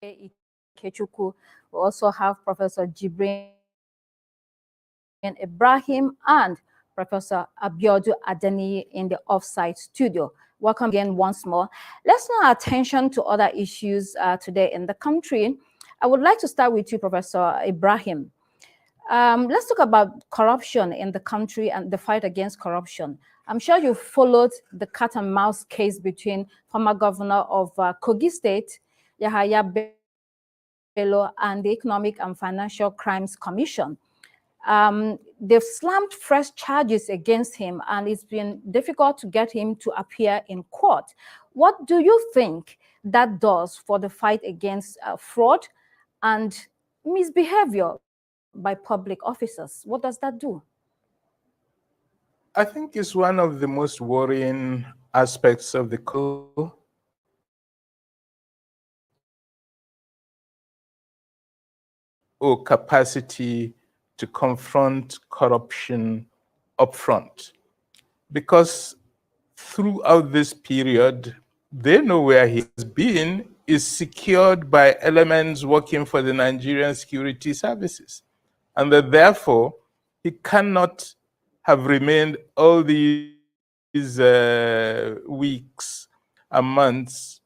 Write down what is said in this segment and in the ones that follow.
Ikechukwu. We also have Professor Jibrin Ibrahim and Professor Abiodun Adeniyi in the offsite studio. Welcome again once more. Let's turn our attention to other issues today in the country. I would like to start with you, Professor Ibrahim. Let's talk about corruption in the country and the fight against corruption. I'm sure you followed the cat and mouse case between former governor of Kogi State, Yahaya Bello, and the Economic and Financial Crimes Commission. They've slammed fresh charges against him, and it's been difficult to get him to appear in court. What do you think that does for the fight against fraud and misbehavior by public officers? What does that do? I think it's one of the most worrying aspects of the capacity to confront corruption upfront. Because throughout this period, they know where he has been is secured by elements working for the Nigerian security services. And that therefore, he cannot have remained all these weeks and months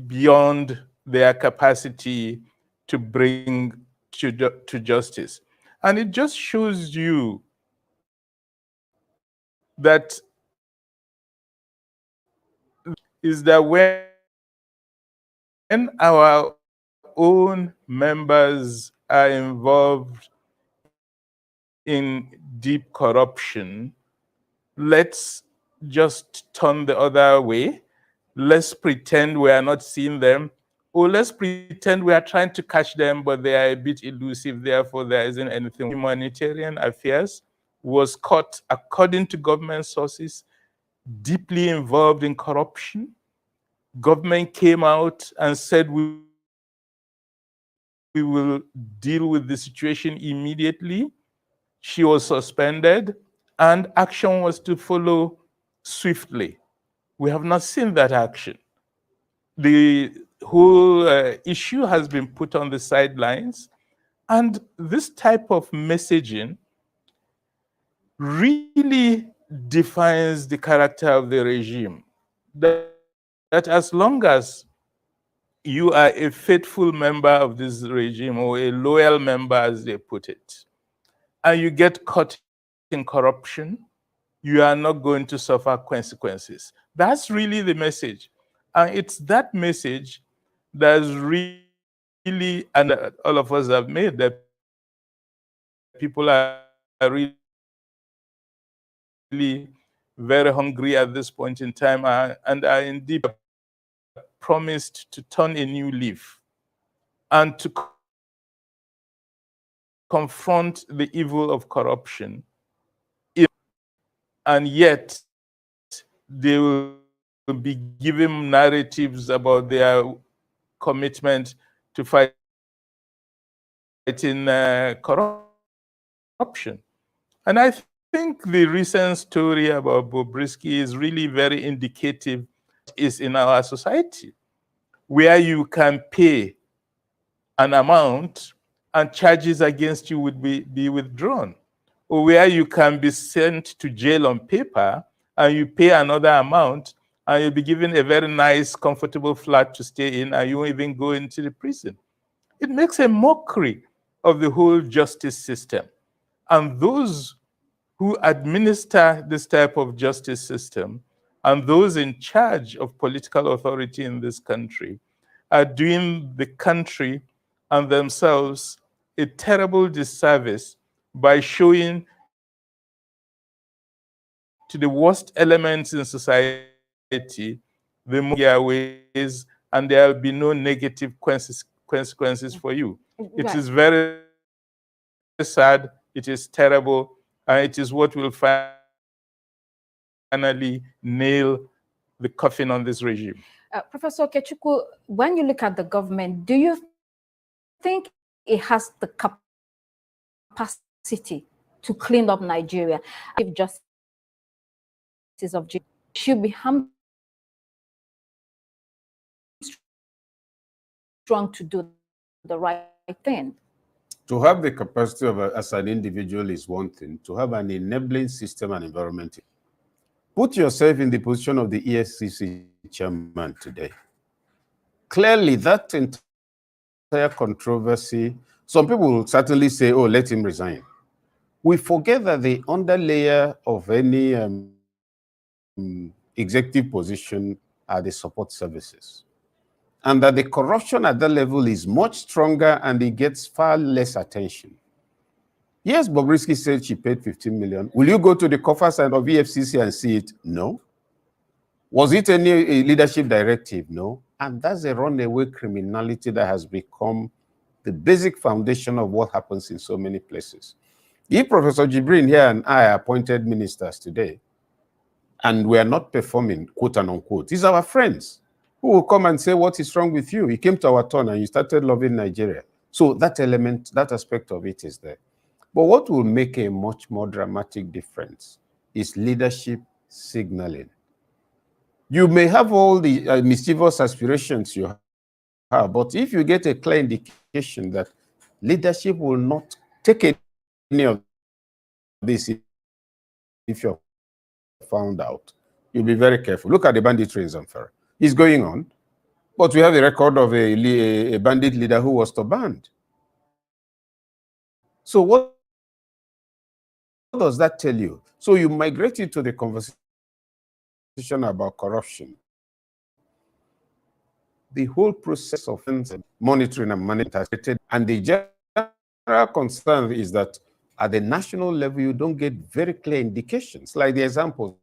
beyond their capacity to bring to justice. And it just shows you that when our own members are involved in deep corruption, let's just turn the other way. Let's pretend we are not seeing them, or let's pretend we are trying to catch them, but they are a bit elusive, therefore there isn't anything. Humanitarian affairs was caught, according to government sources, deeply involved in corruption. Government came out and said we will deal with the situation immediately. She was suspended, and action was to follow swiftly. We have not seen that action. The whole issue has been put on the sidelines, and this type of messaging really defines the character of the regime. That as long as you are a faithful member of this regime, or a loyal member, as they put it, and you get caught in corruption, you are not going to suffer consequences. That's really the message. And it's that message that's really, and all of us have made, that people are really very hungry at this point in time, and are indeed promised to turn a new leaf and to confront the evil of corruption. And yet, they will be given narratives about their commitment to fighting corruption. And I think the recent story about Bobrisky is really very indicative is in our society, where you can pay an amount and charges against you would be withdrawn, or where you can be sent to jail on paper and you pay another amount and you'll be given a very nice, comfortable flat to stay in, and you won't even go into the prison. It makes a mockery of the whole justice system. And those who administer this type of justice system and those in charge of political authority in this country are doing the country and themselves a terrible disservice by showing to the worst elements in society the more ways, and there will be no negative consequences for you. Right. It is very sad, it is terrible, and it is what will finally nail the coffin on this regime. Professor Ikechukwu, when you look at the government, do you think it has the capacity to clean up Nigeria? If justice of should be hamstrung strong to do the right thing? To have the capacity of as an individual is one thing. To have an enabling system and environment. Put yourself in the position of the EFCC chairman today. Clearly, that entire controversy, some people will certainly say, oh, let him resign. We forget that the underlayer of any executive position are the support services. And that the corruption at that level is much stronger and it gets far less attention. Yes, Bobrisky said she paid 15 million. Will you go to the coffers of EFCC and see it? No. Was it any leadership directive? No. And that's a runaway criminality that has become the basic foundation of what happens in so many places. If Professor Jibrin here and I are appointed ministers today, and we are not performing, quote and unquote, these are our friends who will come and say, what is wrong with you? You came to our turn and you started loving Nigeria. So that element, that aspect of it is there. But what will make a much more dramatic difference is leadership signaling. You may have all the mischievous aspirations you have, but if you get a clear indication that leadership will not take any of this if you're found out, you'll be very careful. Look at the banditry in Zamfara. It's going on, but we have a record of a bandit leader who was banned. So what does that tell you? So you migrate into the conversation about corruption. The whole process of monitoring and management, and the general concern is that at the national level, you don't get very clear indications, like the example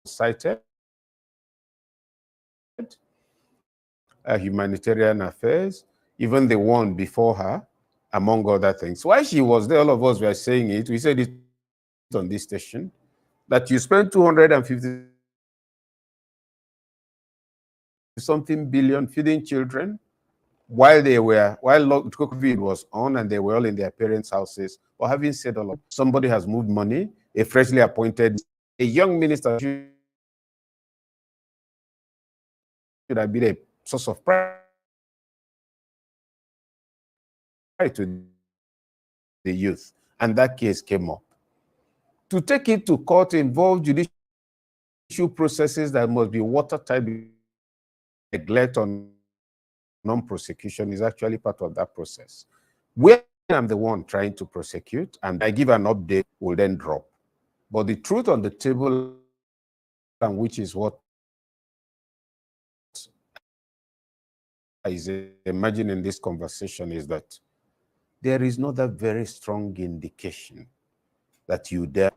cited, humanitarian affairs, even the one before her, among other things. While she was there, all of us were saying it. We said it on this station, that you spent 250 something billion feeding children while COVID was on and they were all in their parents' houses. Or having said all of, somebody has moved money, a freshly appointed, a young minister should have been a source of pride to the youth. And that case came up. To take it to court involved judicial processes that must be watertight. Neglect on non-prosecution is actually part of that process. Where I'm the one trying to prosecute and I give an update, will then drop. But the truth on the table, and which is what is emerging in this conversation, is that there is not a very strong indication that you dare.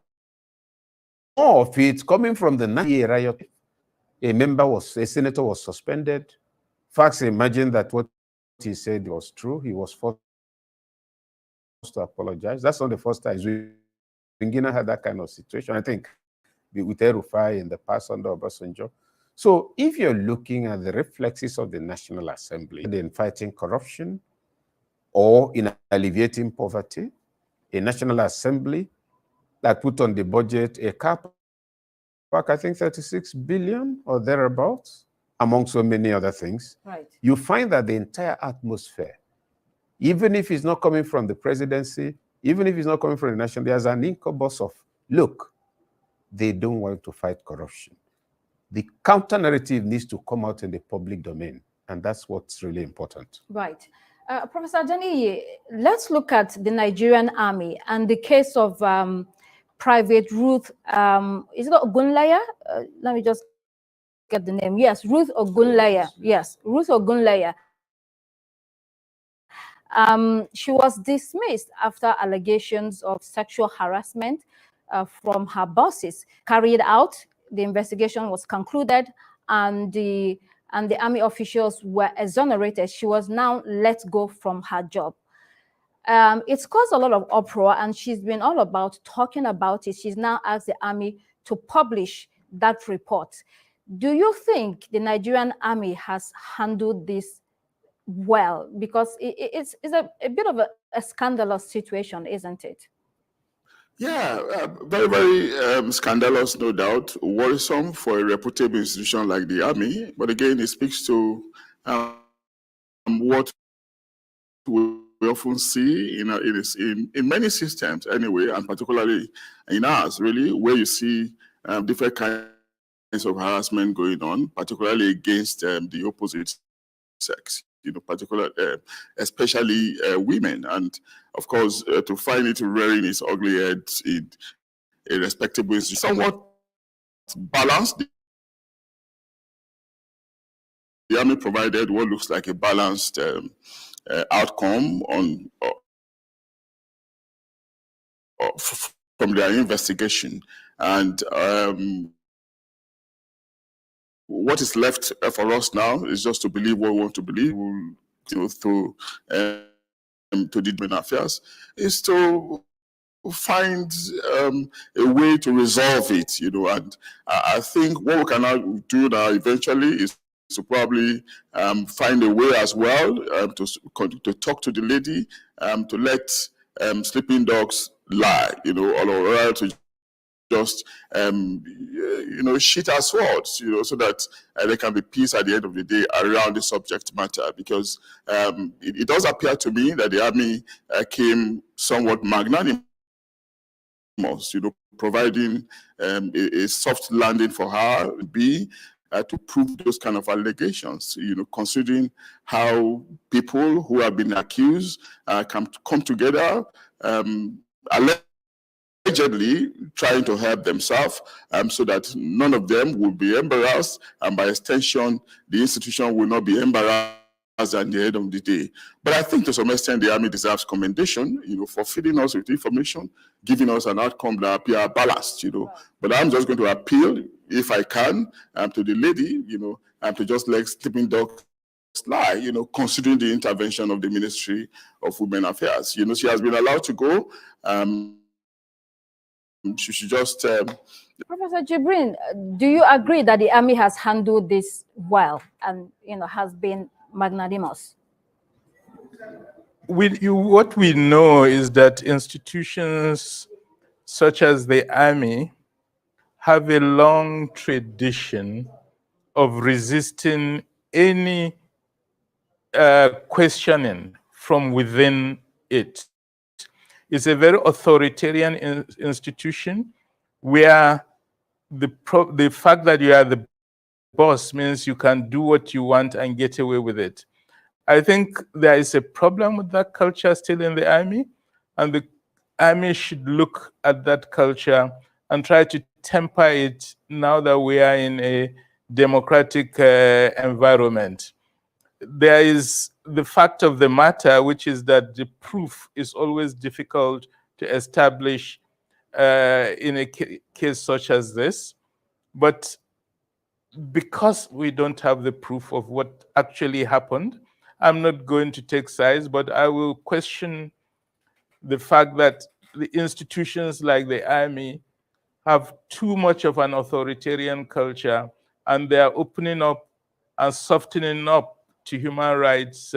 More of it coming from the 90-year riot. A senator was suspended. Facts imagine that what he said was true. He was forced to apologize. That's not the first time. Zingina had that kind of situation. I think with El-Rufai in the past under Obasanjo. So if you're looking at the reflexes of the National Assembly in fighting corruption or in alleviating poverty, a National Assembly that put on the budget a cap, I think 36 billion or thereabouts, among so many other things, right, you find that the entire atmosphere, even if it's not coming from the presidency, even if it's not coming from the nation, there's an incubus of, look, they don't want to fight corruption. The counter-narrative needs to come out in the public domain, and that's what's really important. Right. Professor Adeniyi, let's look at the Nigerian army and the case of Private Ruth, is it Ogunlaya? Let me just get the name. Yes, Ruth Ogunlaya. Yes, Ruth Ogunlaya. She was dismissed after allegations of sexual harassment from her bosses carried out. The investigation was concluded, and the army officials were exonerated. She was now let go from her job. It's caused a lot of uproar, and she's been all about talking about it. She's now asked the army to publish that report. Do you think the Nigerian army has handled this well? Because it's a bit of a scandalous situation, isn't it? Yeah, very, very scandalous, no doubt. Worrisome for a reputable institution like the army. But again, it speaks to what we often see in many systems anyway, and particularly in ours, really, where you see different kinds of harassment going on, particularly against the opposite sex, particularly, especially women. And of course, to find it rearing its ugly head in a respectable institution, somewhat balanced. The army provided what looks like a balanced outcome from their investigation. And what is left for us now is just to believe what we want to believe, through to the Human Affairs, is to find a way to resolve it, and I think what we can now do now eventually is to probably find a way as well to talk to the lady, to let sleeping dogs lie, or to just shit our swords, so that there can be peace at the end of the day around the subject matter. Because it does appear to me that the army came somewhat magnanimous, providing a soft landing for her, to prove those kind of allegations, considering how people who have been accused come together, allegedly trying to help themselves, so that none of them will be embarrassed, and by extension, the institution will not be embarrassed at the end of the day. But I think to some extent the army deserves commendation, for feeding us with information, giving us an outcome that appear balanced, But I'm just going to appeal, if I can, to the lady, and to just let sleeping dogs lie, considering the intervention of the Ministry of Women Affairs. She has been allowed to go. She should just... Professor Jibrin, do you agree that the army has handled this well and, has been magnanimous? What we know is that institutions such as the army have a long tradition of resisting any questioning from within it. It's a very authoritarian institution where the fact that you are the boss means you can do what you want and get away with it. I think there is a problem with that culture still in the army, and the army should look at that culture and try to temper it now that we are in a democratic environment. There is the fact of the matter, which is that the proof is always difficult to establish in a case such as this. But because we don't have the proof of what actually happened, I'm not going to take sides, but I will question the fact that the institutions like the army have too much of an authoritarian culture, and they are opening up and softening up to human rights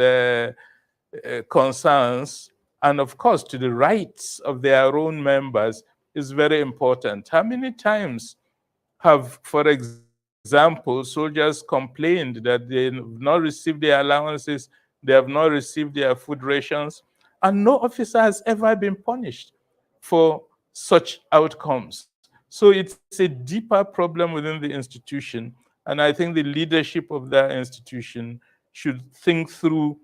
concerns, and of course to the rights of their own members is very important. How many times have, for example, soldiers complained that they have not received their allowances, they have not received their food rations, and no officer has ever been punished for such outcomes? So it's a deeper problem within the institution, and I think the leadership of that institution should think through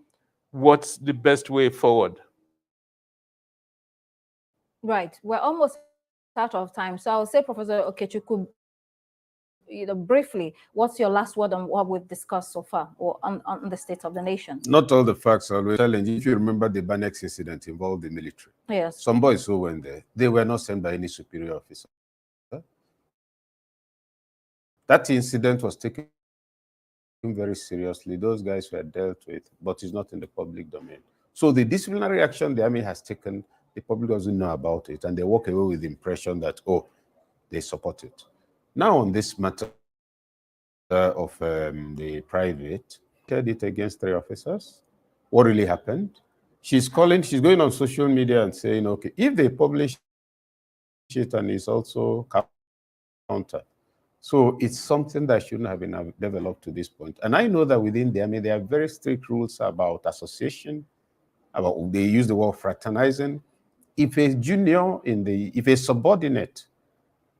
what's the best way forward. Right. We're almost out of time. So I'll say, Professor Okechukwu, briefly, what's your last word on what we've discussed so far, or on the state of the nation? Not all the facts are always challenging. If you remember, the Banex incident involved the military. Yes. Some boys who went there, they were not sent by any superior officer. That incident was taken very seriously. Those guys were dealt with, but it's not in the public domain. So the disciplinary action the army has taken, the public doesn't know about it, and they walk away with the impression that, oh, they support it. Now on this matter of the private, did it against 3 officers. What really happened? She's going on social media and saying, okay, if they publish it and it's also countered. So it's something that shouldn't have been developed to this point. And I know that within the army, there are very strict rules about association they use the word fraternizing. If a junior if a subordinate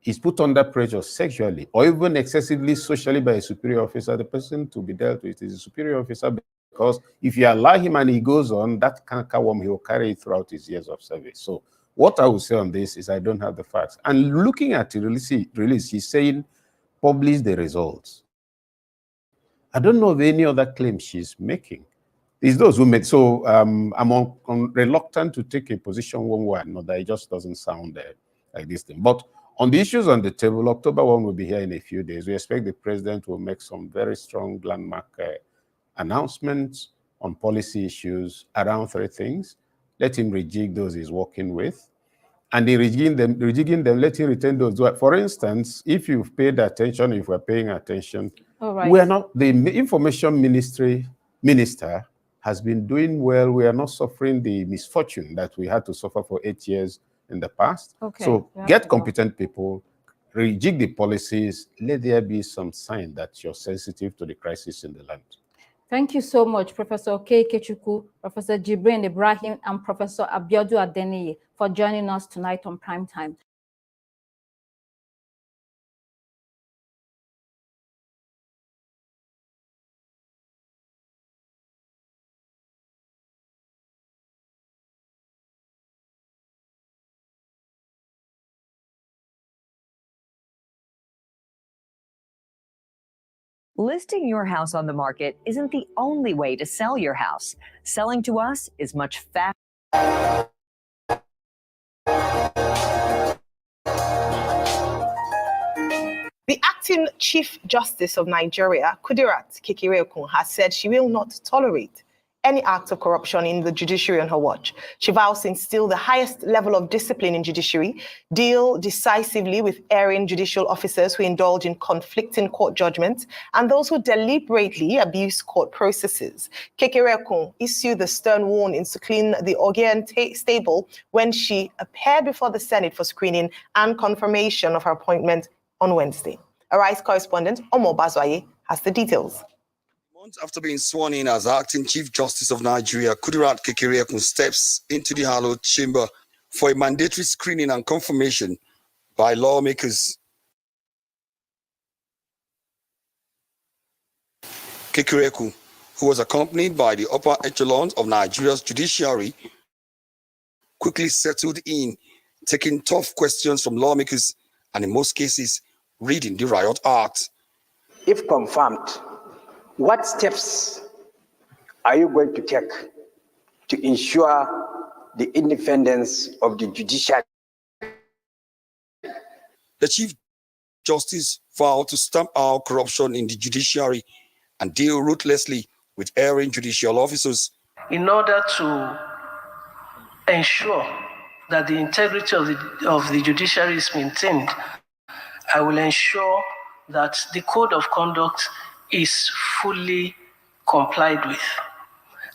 is put under pressure sexually or even excessively socially by a superior officer, the person to be dealt with is a superior officer, because if you allow him and he goes on, that cankerworm, he will carry it throughout his years of service. So what I will say on this is I don't have the facts. And looking at the release, he's saying publish the results. I don't know of any other claim she's making. It's those who made. So I'm reluctant to take a position one way or another. It just doesn't sound like this thing. But on the issues on the table, October 1 will be here in a few days. We expect the president will make some very strong landmark announcements on policy issues around 3 things. Let him rejig those he's working with. And in rejigging them, let him retain those. For instance, if you've paid attention, if we're paying attention, we are not, the information minister has been doing well. We are not suffering the misfortune that we had to suffer for 8 years in the past. So get competent people, rejig the policies, let there be some sign that you're sensitive to the crisis in the land. Thank you so much, Professor Okey Ikechukwu, Professor Jibrin Ibrahim, and Professor Abiodun Adeniyi for joining us tonight on Prime Time. Listing your house on the market isn't the only way to sell your house. Selling to us is much faster. The acting Chief Justice of Nigeria, Kudirat Kekereekun, has said she will not tolerate any act of corruption in the judiciary on her watch. She vows to instill the highest level of discipline in judiciary, deal decisively with erring judicial officers who indulge in conflicting court judgments, and those who deliberately abuse court processes. Kekereekun issued the stern warnings to clean the Ogean stable when she appeared before the Senate for screening and confirmation of her appointment on Wednesday. Arise correspondent Omo Bazwaye has the details. Months after being sworn in as acting Chief Justice of Nigeria, Kudirat Kekereekun steps into the hallowed chamber for a mandatory screening and confirmation by lawmakers. Kekereekun, who was accompanied by the upper echelons of Nigeria's judiciary, quickly settled in, taking tough questions from lawmakers and in most cases, reading the Riot Act. If confirmed, what steps are you going to take to ensure the independence of the judiciary? The Chief Justice vowed to stamp out corruption in the judiciary and deal ruthlessly with erring judicial officers. In order to ensure that the integrity of the judiciary is maintained, I will ensure that the code of conduct is fully complied with.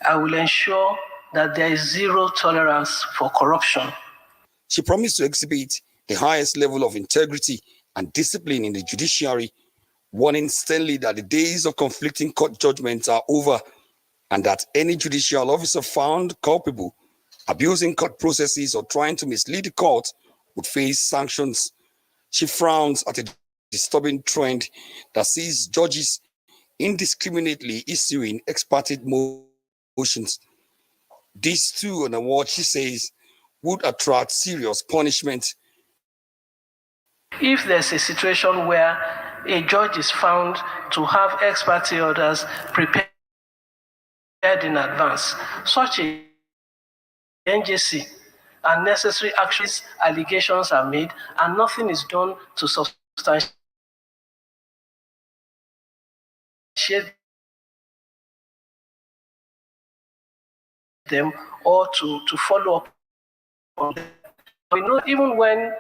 I will ensure that there is zero tolerance for corruption. She promised to exhibit the highest level of integrity and discipline in the judiciary, warning sternly that the days of conflicting court judgments are over and that any judicial officer found culpable, abusing court processes or trying to mislead the court would face sanctions. She frowns at a disturbing trend that sees judges indiscriminately issuing ex parte motions. This too, on what she says, would attract serious punishment. If there's a situation where a judge is found to have ex parte orders prepared in advance, such a NJC and necessary actions, allegations are made, and nothing is done to substantiate them or to follow up on them. We know even when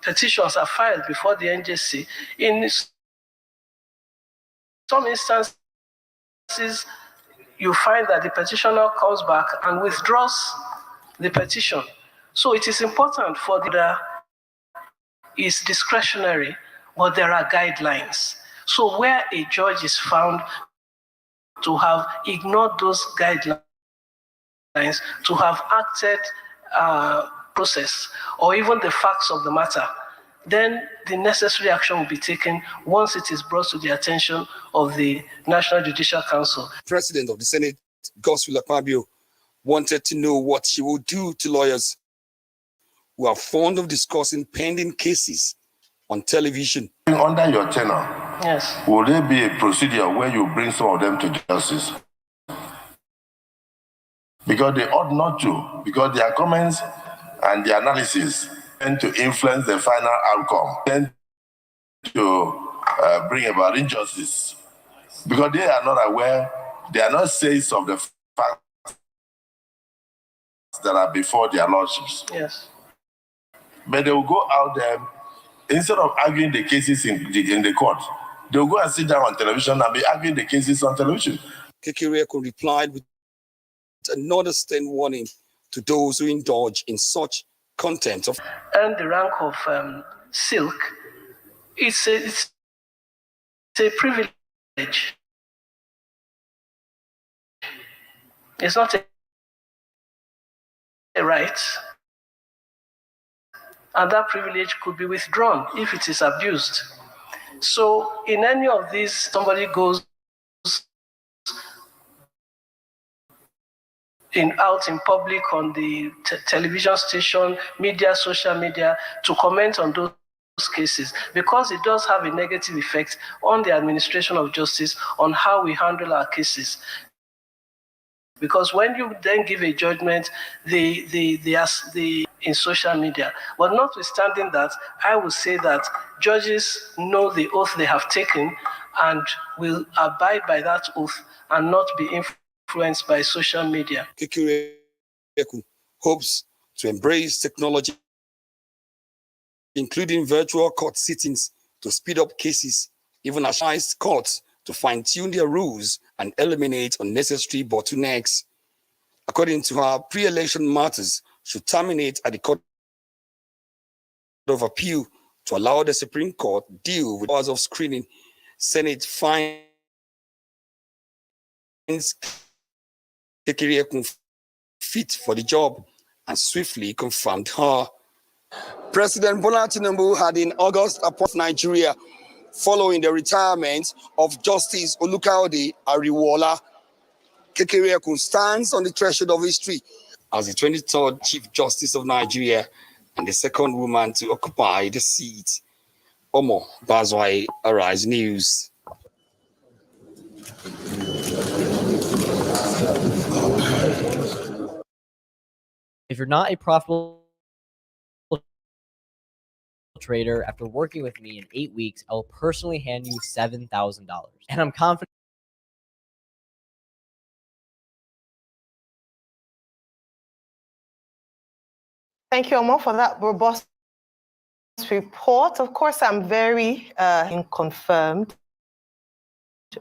petitions are filed before the NJC, in some instances, you find that the petitioner comes back and withdraws the petition. So it is important for the is discretionary, but there are guidelines. So where a judge is found to have ignored those guidelines, to have acted process or even the facts of the matter, then the necessary action will be taken once it is brought to the attention of the National Judicial Council. President of the Senate, Godswill Akpabio, wanted to know what she will do to lawyers who are fond of discussing pending cases on television. Under your tenure, yes, will there be a procedure where you bring some of them to justice? Because they ought not to, because their comments and the analysis tend to influence the final outcome, tend to bring about injustice. Because they are not aware, they are not saying of the facts that are before their lordships. yes. But they will go out there, instead of arguing the cases in the court, they'll go and sit down on television and be arguing the cases on television. Kekere replied with another stern warning to those who indulge in such content of And the rank of silk, it's a privilege. It's not a right. And that privilege could be withdrawn if it is abused. So in any of these, somebody goes out in public on the television station, media, social media, to comment on those cases, because it does have a negative effect on the administration of justice, on how we handle our cases. Because when you then give a judgment, in social media. But notwithstanding that, I would say that judges know the oath they have taken and will abide by that oath and not be influenced by social media. Kekere hopes to embrace technology, including virtual court sittings, to speed up cases, even advised courts to fine-tune their rules and eliminate unnecessary bottlenecks. According to her, pre-election matters should terminate at the Court of Appeal to allow the Supreme Court deal with hours of screening. Senate finds Kekere fit for the job and swiftly confirmed her. President Bola Tinubu had in August appointed Nigeria following the retirement of Justice Olukayode Ariwoola. Kekere stands on the threshold of history as the 23rd Chief Justice of Nigeria and the second woman to occupy the seat. Omo Bazwai, Arise News. If you're not a profitable trader, after working with me in 8 weeks, I will personally hand you $7,000. And I'm confident. Thank you, Omo, for that robust report. Of course, I'm very confirmed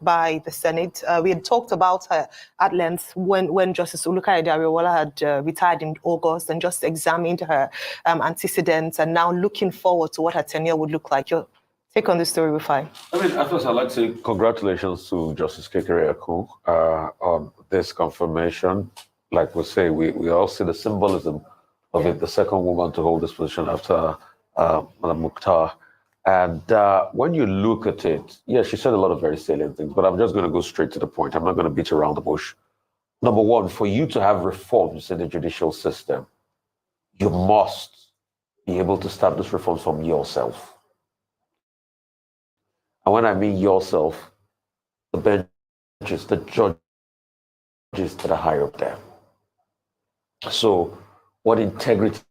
by the Senate. We had talked about her at length when Justice Olukayode Ariwoola had retired in August, and just examined her antecedents, and now looking forward to what her tenure would look like. Your take on this story, Rufai. At first, I'd like to say congratulations to Justice Kekere Ekun on this confirmation. Like we say, we all see the symbolism of it, the second woman to hold this position after Madam Mukhtar. And when you look at it, yeah, she said a lot of very salient things, but I'm just going to go straight to the point. I'm not going to beat around the bush. Number one, for you to have reforms in the judicial system, you must be able to start those reforms from yourself. And when I mean yourself, the benches, the judges that are higher up there. So what integrity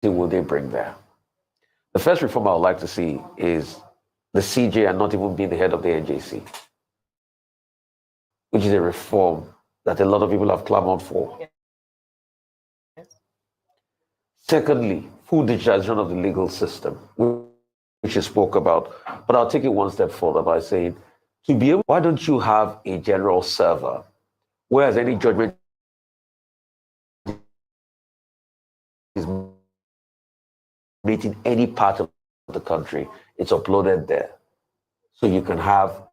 will they bring there? The first reform I would like to see is the CJ and not even being the head of the NJC, which is a reform that a lot of people have clamored for. Yes. Secondly, full digitization of the legal system, which you spoke about. But I'll take it one step further by saying, to be able, why don't you have a general server, whereas any judgment is meeting any part of the country, it's uploaded there. So you can have.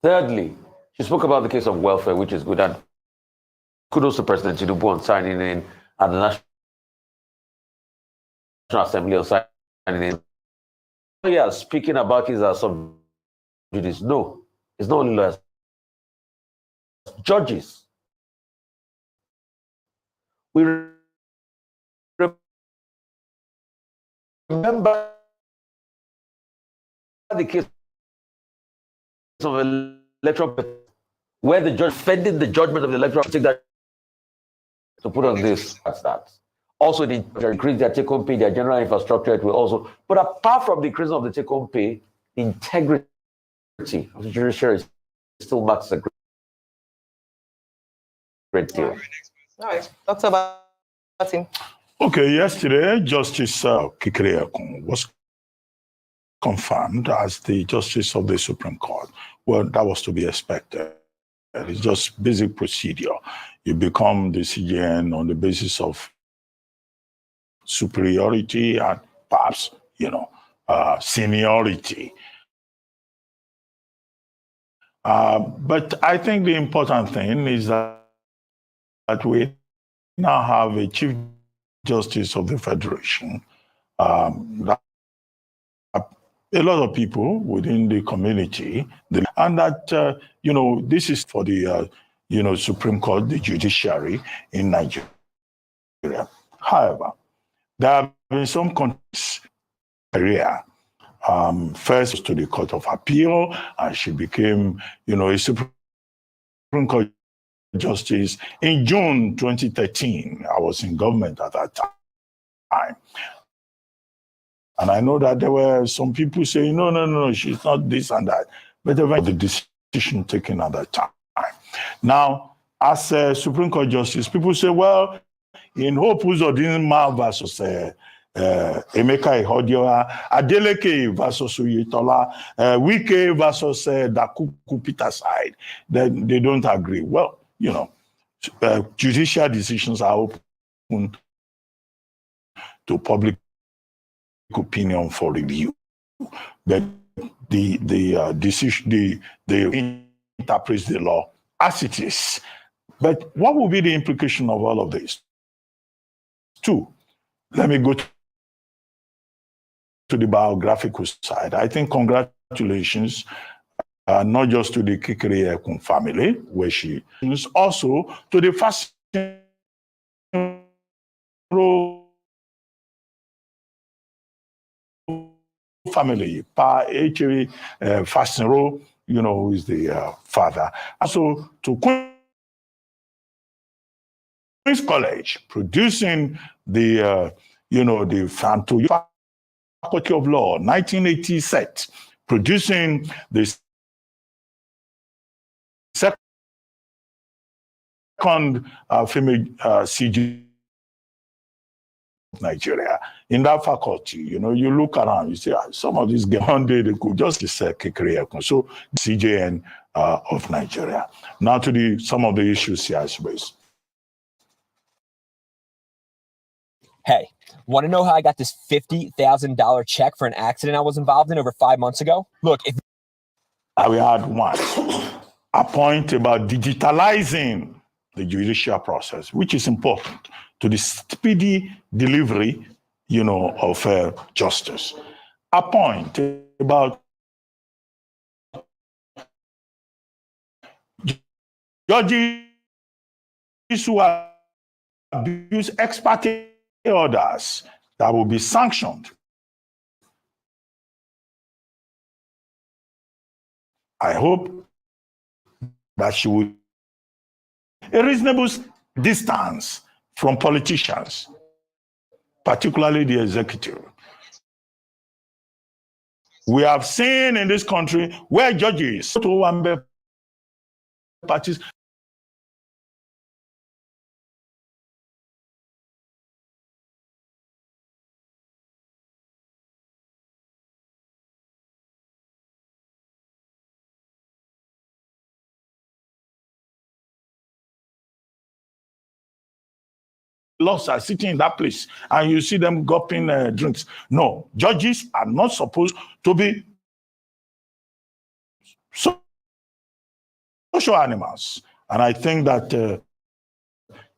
Thirdly, she spoke about the case of welfare, which is good. And kudos to President Tinubu on signing in at the National Assembly on signing in. Yeah, speaking about his subjudice. No, it's not only lawyers, judges. We remember the case of electoral where the judge defended the judgment of the electoral take that to put on this. That's that. Also, they increase their take-home pay, their general infrastructure. It will also, but apart from the increase of the take-home pay, the integrity of the judiciary still marks a great deal. All right, Dr. Batim. Okay, yesterday, Justice Kekere Ekun was confirmed as the Justice of the Supreme Court. Well, that was to be expected. It's just basic procedure. You become the CJN on the basis of superiority and perhaps, seniority. But I think the important thing is that we now have a Chief Justice of the Federation. That a lot of people within the community, and that, this is for the, Supreme Court, the judiciary in Nigeria. However, there have been some countries, first to the Court of Appeal, and she became, a Supreme Court Justice in June 2013. I was in government at that time. And I know that there were some people saying, no, she's not this and that. But the decision taken at that time. Now, as a Supreme Court Justice, people say, well, in Hope Uzodinma versus Emeka Ihodiwa, Adeleke versus Oyetola, Wike versus Dakuku Peter side, they don't agree. Well, judicial decisions are open to public opinion for review, but the decision they interpret the law as it is. But what will be the implication of all of this? Two, let me go to the biographical side. I think congratulations, not just to the Kekere Ekun family, where she is, also to the first family, Pa H.A. Fastenro, who is the father. Also to Queen's College, producing the, the Faculty of Law, 1980 set, producing the second female CG Nigeria. In that faculty, you look around, you say, some of these guys, one day they could just say Kekere Ekun. So CJN of Nigeria. Now to some of the issues here, I suppose. Hey, want to know how I got this $50,000 check for an accident I was involved in over 5 months ago? Look, we had one, a point about digitalizing the judicial process, which is important to the speedy delivery, of justice. A point about judges who abuse ex parte orders that will be sanctioned. I hope that she will a reasonable distance from politicians, particularly the executive. We have seen in this country where judges to parties laws are sitting in that place and you see them gulping drinks. No, judges are not supposed to be social animals. And I think that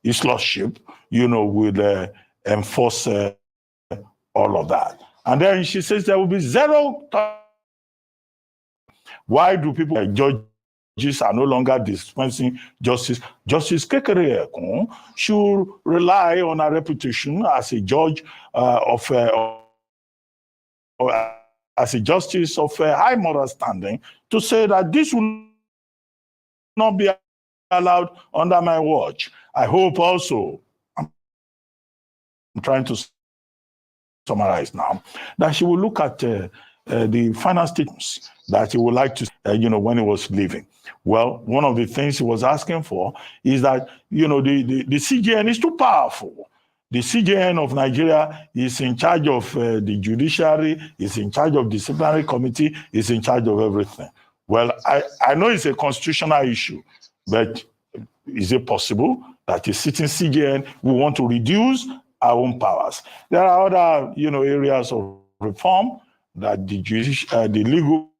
his lordship, will enforce all of that. And then she says there will be zero. Why do people, judges are no longer dispensing justice? Justice Kekere Ekun should rely on her reputation as a judge as a justice of high moral standing to say that this will not be allowed under my watch. I hope also, I'm trying to summarize now, that she will look at the final statements that he would like to, when he was leaving. Well, one of the things he was asking for is that, the CJN is too powerful. The CJN of Nigeria is in charge of the judiciary, is in charge of disciplinary committee, is in charge of everything. Well, I know it's a constitutional issue, but is it possible that a sitting CJN will want to reduce our own powers? There are other, areas of reform that the legal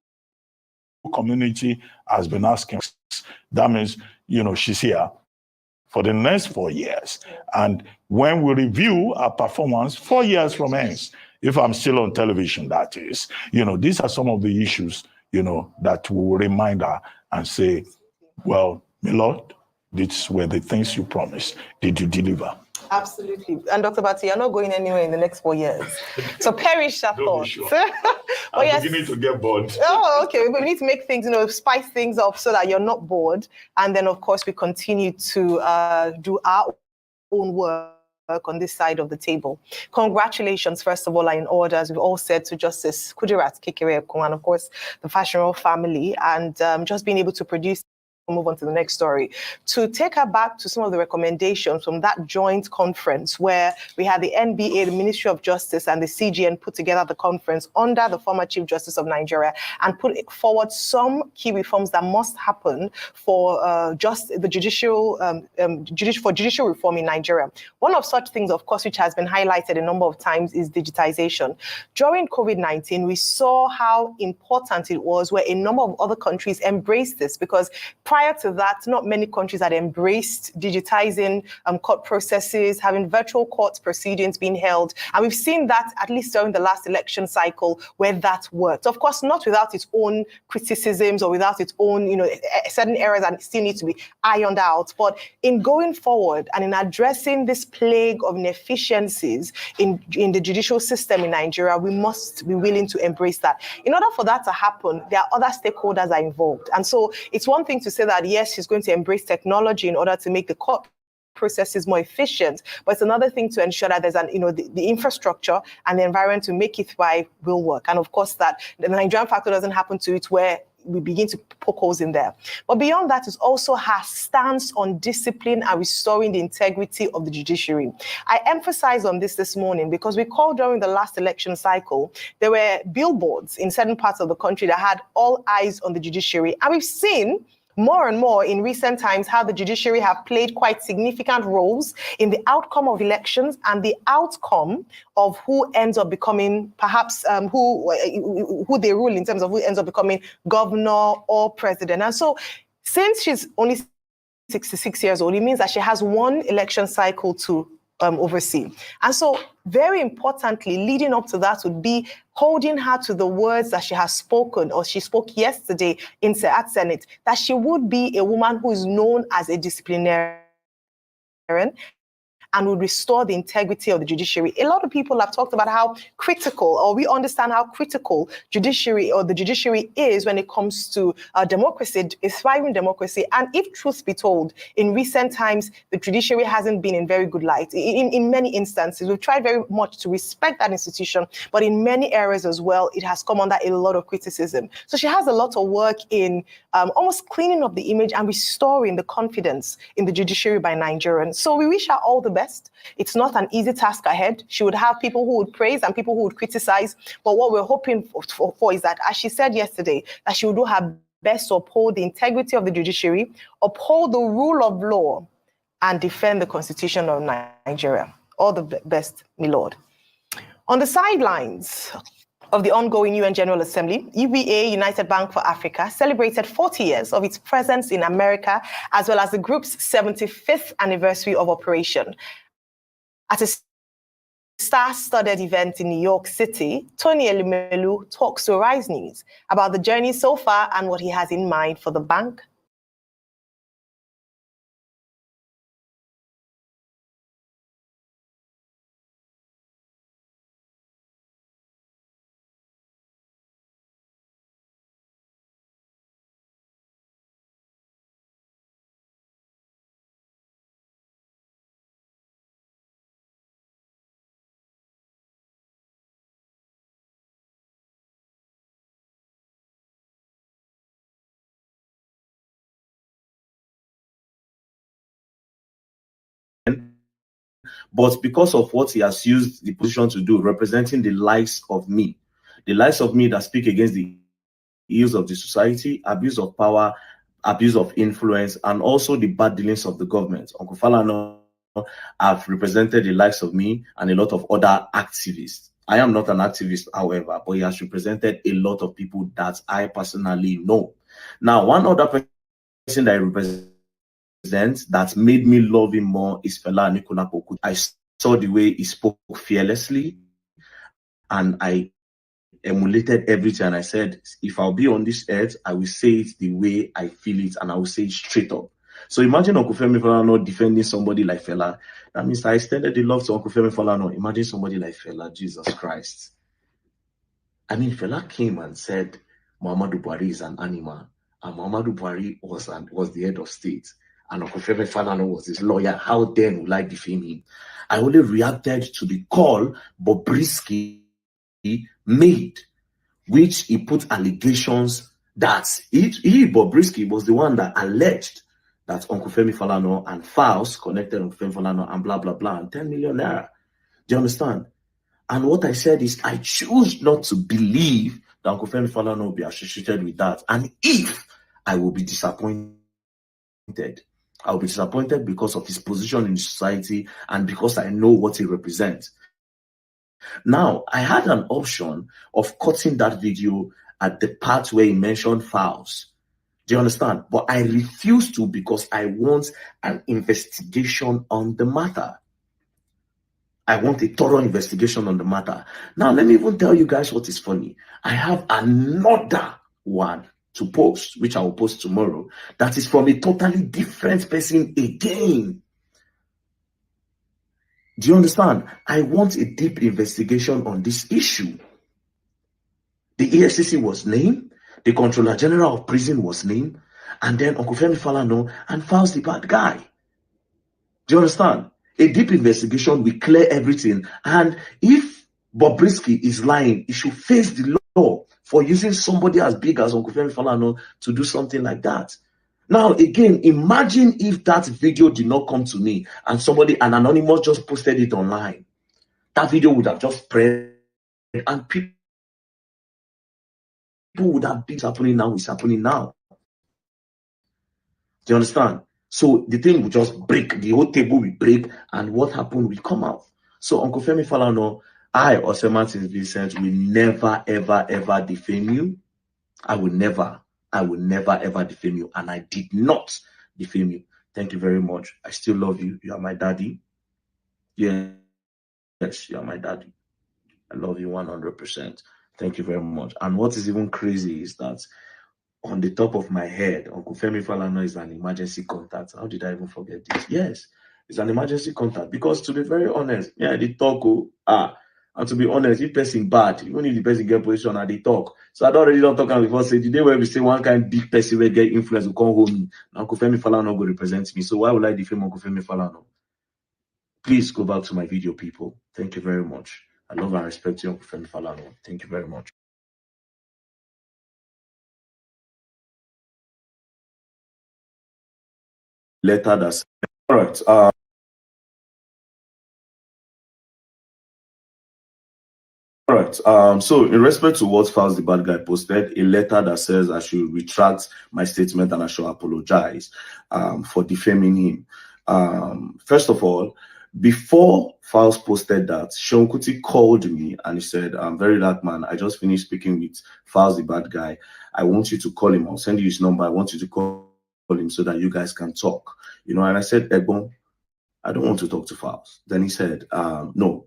community has been asking. That means, she's here for the next 4 years. And when we review our performance 4 years from hence, if I'm still on television, that is, these are some of the issues, that we will remind her and say, well, my Lord, these were the things you promised. Did you deliver? Absolutely. And Dr. Bati, you're not going anywhere in the next 4 years. So perish that thought. Sure. I'm beginning to get bored. Oh, okay. We need to make things, spice things up so that you're not bored. And then, of course, we continue to do our own work on this side of the table. Congratulations, first of all, are in order, as we've all said, to Justice Kudirat Kekere Ekun and, of course, the Fashion Royal family, and just being able to produce. We'll move on to the next story. To take her back to some of the recommendations from that joint conference where we had the NBA, the Ministry of Justice, and the CJN put together the conference under the former Chief Justice of Nigeria and put forward some key reforms that must happen for judicial reform in Nigeria. One of such things, of course, which has been highlighted a number of times is digitization. During COVID-19, we saw how important it was where a number of other countries embraced this, because prior to that, not many countries had embraced digitizing court processes, having virtual court proceedings being held. And we've seen that at least during the last election cycle where that worked. Of course, not without its own criticisms or without its own, certain errors that still need to be ironed out. But in going forward and in addressing this plague of inefficiencies in the judicial system in Nigeria, we must be willing to embrace that. In order for that to happen, there are other stakeholders are involved. And so it's one thing to say that, yes, she's going to embrace technology in order to make the court processes more efficient, but it's another thing to ensure that there's the infrastructure and the environment to make it thrive will work. And of course, that the Nigerian factor doesn't happen to it where we begin to poke holes in there. But beyond that is also her stance on discipline and restoring the integrity of the judiciary. I emphasized on this morning because we called during the last election cycle, there were billboards in certain parts of the country that had all eyes on the judiciary. And we've seen more and more in recent times how the judiciary have played quite significant roles in the outcome of elections and the outcome of who ends up becoming perhaps who they rule in terms of who ends up becoming governor or president. And so since she's only 66 years old, it means that she has one election cycle to oversee. And so very importantly, leading up to that would be holding her to the words that she has spoken or she spoke yesterday at Senate, that she would be a woman who is known as a disciplinarian and would restore the integrity of the judiciary. A lot of people have talked about how critical, or we understand how critical judiciary or the judiciary is when it comes to democracy, a thriving democracy. And if truth be told, in recent times, the judiciary hasn't been in very good light. In many instances, we've tried very much to respect that institution, but in many areas as well, it has come under a lot of criticism. So she has a lot of work in almost cleaning up the image and restoring the confidence in the judiciary by Nigerians. So we wish her all the best. It's not an easy task ahead. She would have people who would praise and people who would criticize. But what we're hoping for is that, as she said yesterday, that she would do her best to uphold the integrity of the judiciary, uphold the rule of law, and defend the Constitution of Nigeria. All the best, my lord. On the sidelines, of the ongoing UN General Assembly, UBA, United Bank for Africa, celebrated 40 years of its presence in America, as well as the group's 75th anniversary of operation. At a star-studded event in New York City, Tony Elumelu talks to Rise News about the journey so far and what he has in mind for the bank. But because of what he has used the position to do, representing the likes of me that speak against the ills of the society, abuse of power, abuse of influence, and also the bad dealings of the government. Uncle Falana have represented the likes of me and a lot of other activists. I am not an activist, however, but he has represented a lot of people that I personally know. Now, one other person that I represent that made me love him more is Fela Anikulapo Kuti. I saw the way he spoke fearlessly, and I emulated everything. And I said, if I'll be on this earth, I will say it the way I feel it, and I will say it straight up. So imagine Uncle Femi Falana defending somebody like Fela. That means I extended the love to Uncle Femi Falana. Imagine somebody like Fela, Jesus Christ. I mean, Fela came and said Muhammadu Buhari is an animal, and Muhammadu Buhari was the head of state, and Uncle Femi Falana was his lawyer. How then will I defame him? I only reacted to the call Bobrisky made, which he put allegations that Bobrisky was the one that alleged that Uncle Femi Falana and Faust connected Uncle Femi Falana and blah, blah, blah, and 10 million naira. Do you understand? And what I said is, I choose not to believe that Uncle Femi Falana will be associated with that. And if I will be disappointed, I will be disappointed because of his position in society and because I know what he represents. Now, I had an option of cutting that video at the part where he mentioned Faust. Do you understand? But I refuse to, because I want an investigation on the matter. I want a thorough investigation on the matter. Now, let me even tell you guys what is funny. I have another one to post, which I will post tomorrow, that is from a totally different person again. Do you understand? I want a deep investigation on this issue. The EFCC was named, the Controller General of Prison was named, and then Uncle Femi Falana and Faust the bad guy. Do you understand? A deep investigation will clear everything. And if Bobrisky is lying, he should face the law for using somebody as big as Uncle Femi Falana to do something like that. Now, again, imagine if that video did not come to me and an anonymous just posted it online. That video would have just spread, and people would have been happening now, it's happening now. Do you understand? So the thing will just break, the whole table will break, and what happened will come out. So Uncle Femi Falana, I, Osei Martins Vincent, will never, ever, ever defame you. I will never, ever defame you. And I did not defame you. Thank you very much. I still love you. You are my daddy. Yes, you are my daddy. I love you 100%. Thank you very much. And what is even crazy is that on the top of my head, Uncle Femi Falana is an emergency contact. How did I even forget this? Yes, it's an emergency contact. Because to be very honest, yeah, they talk. And to be honest, if person bad, even if the person get position and they talk. So I don't really don't talk before. Say the day where we say one kind of big person will get influence will come home me. Uncle Femi Falana will represent me. So why would I defame Uncle Femi Falana? Please go back to my video, people. Thank you very much. I love and respect you, Uncle Femi Falana. Thank you very much. Letter that's all right. All right. So in respect to what Faust the bad guy posted, a letter that says I should retract my statement and I should apologize for defaming him. First of all, Before Files posted that, Sean Kuti called me and he said, "I'm very dark man. I just finished speaking with Files, the bad guy. I want you to call him. I'll send you his number. I want you to call him so that you guys can talk." And I said, "Egbon, I don't want to talk to Files." Then he said, "No,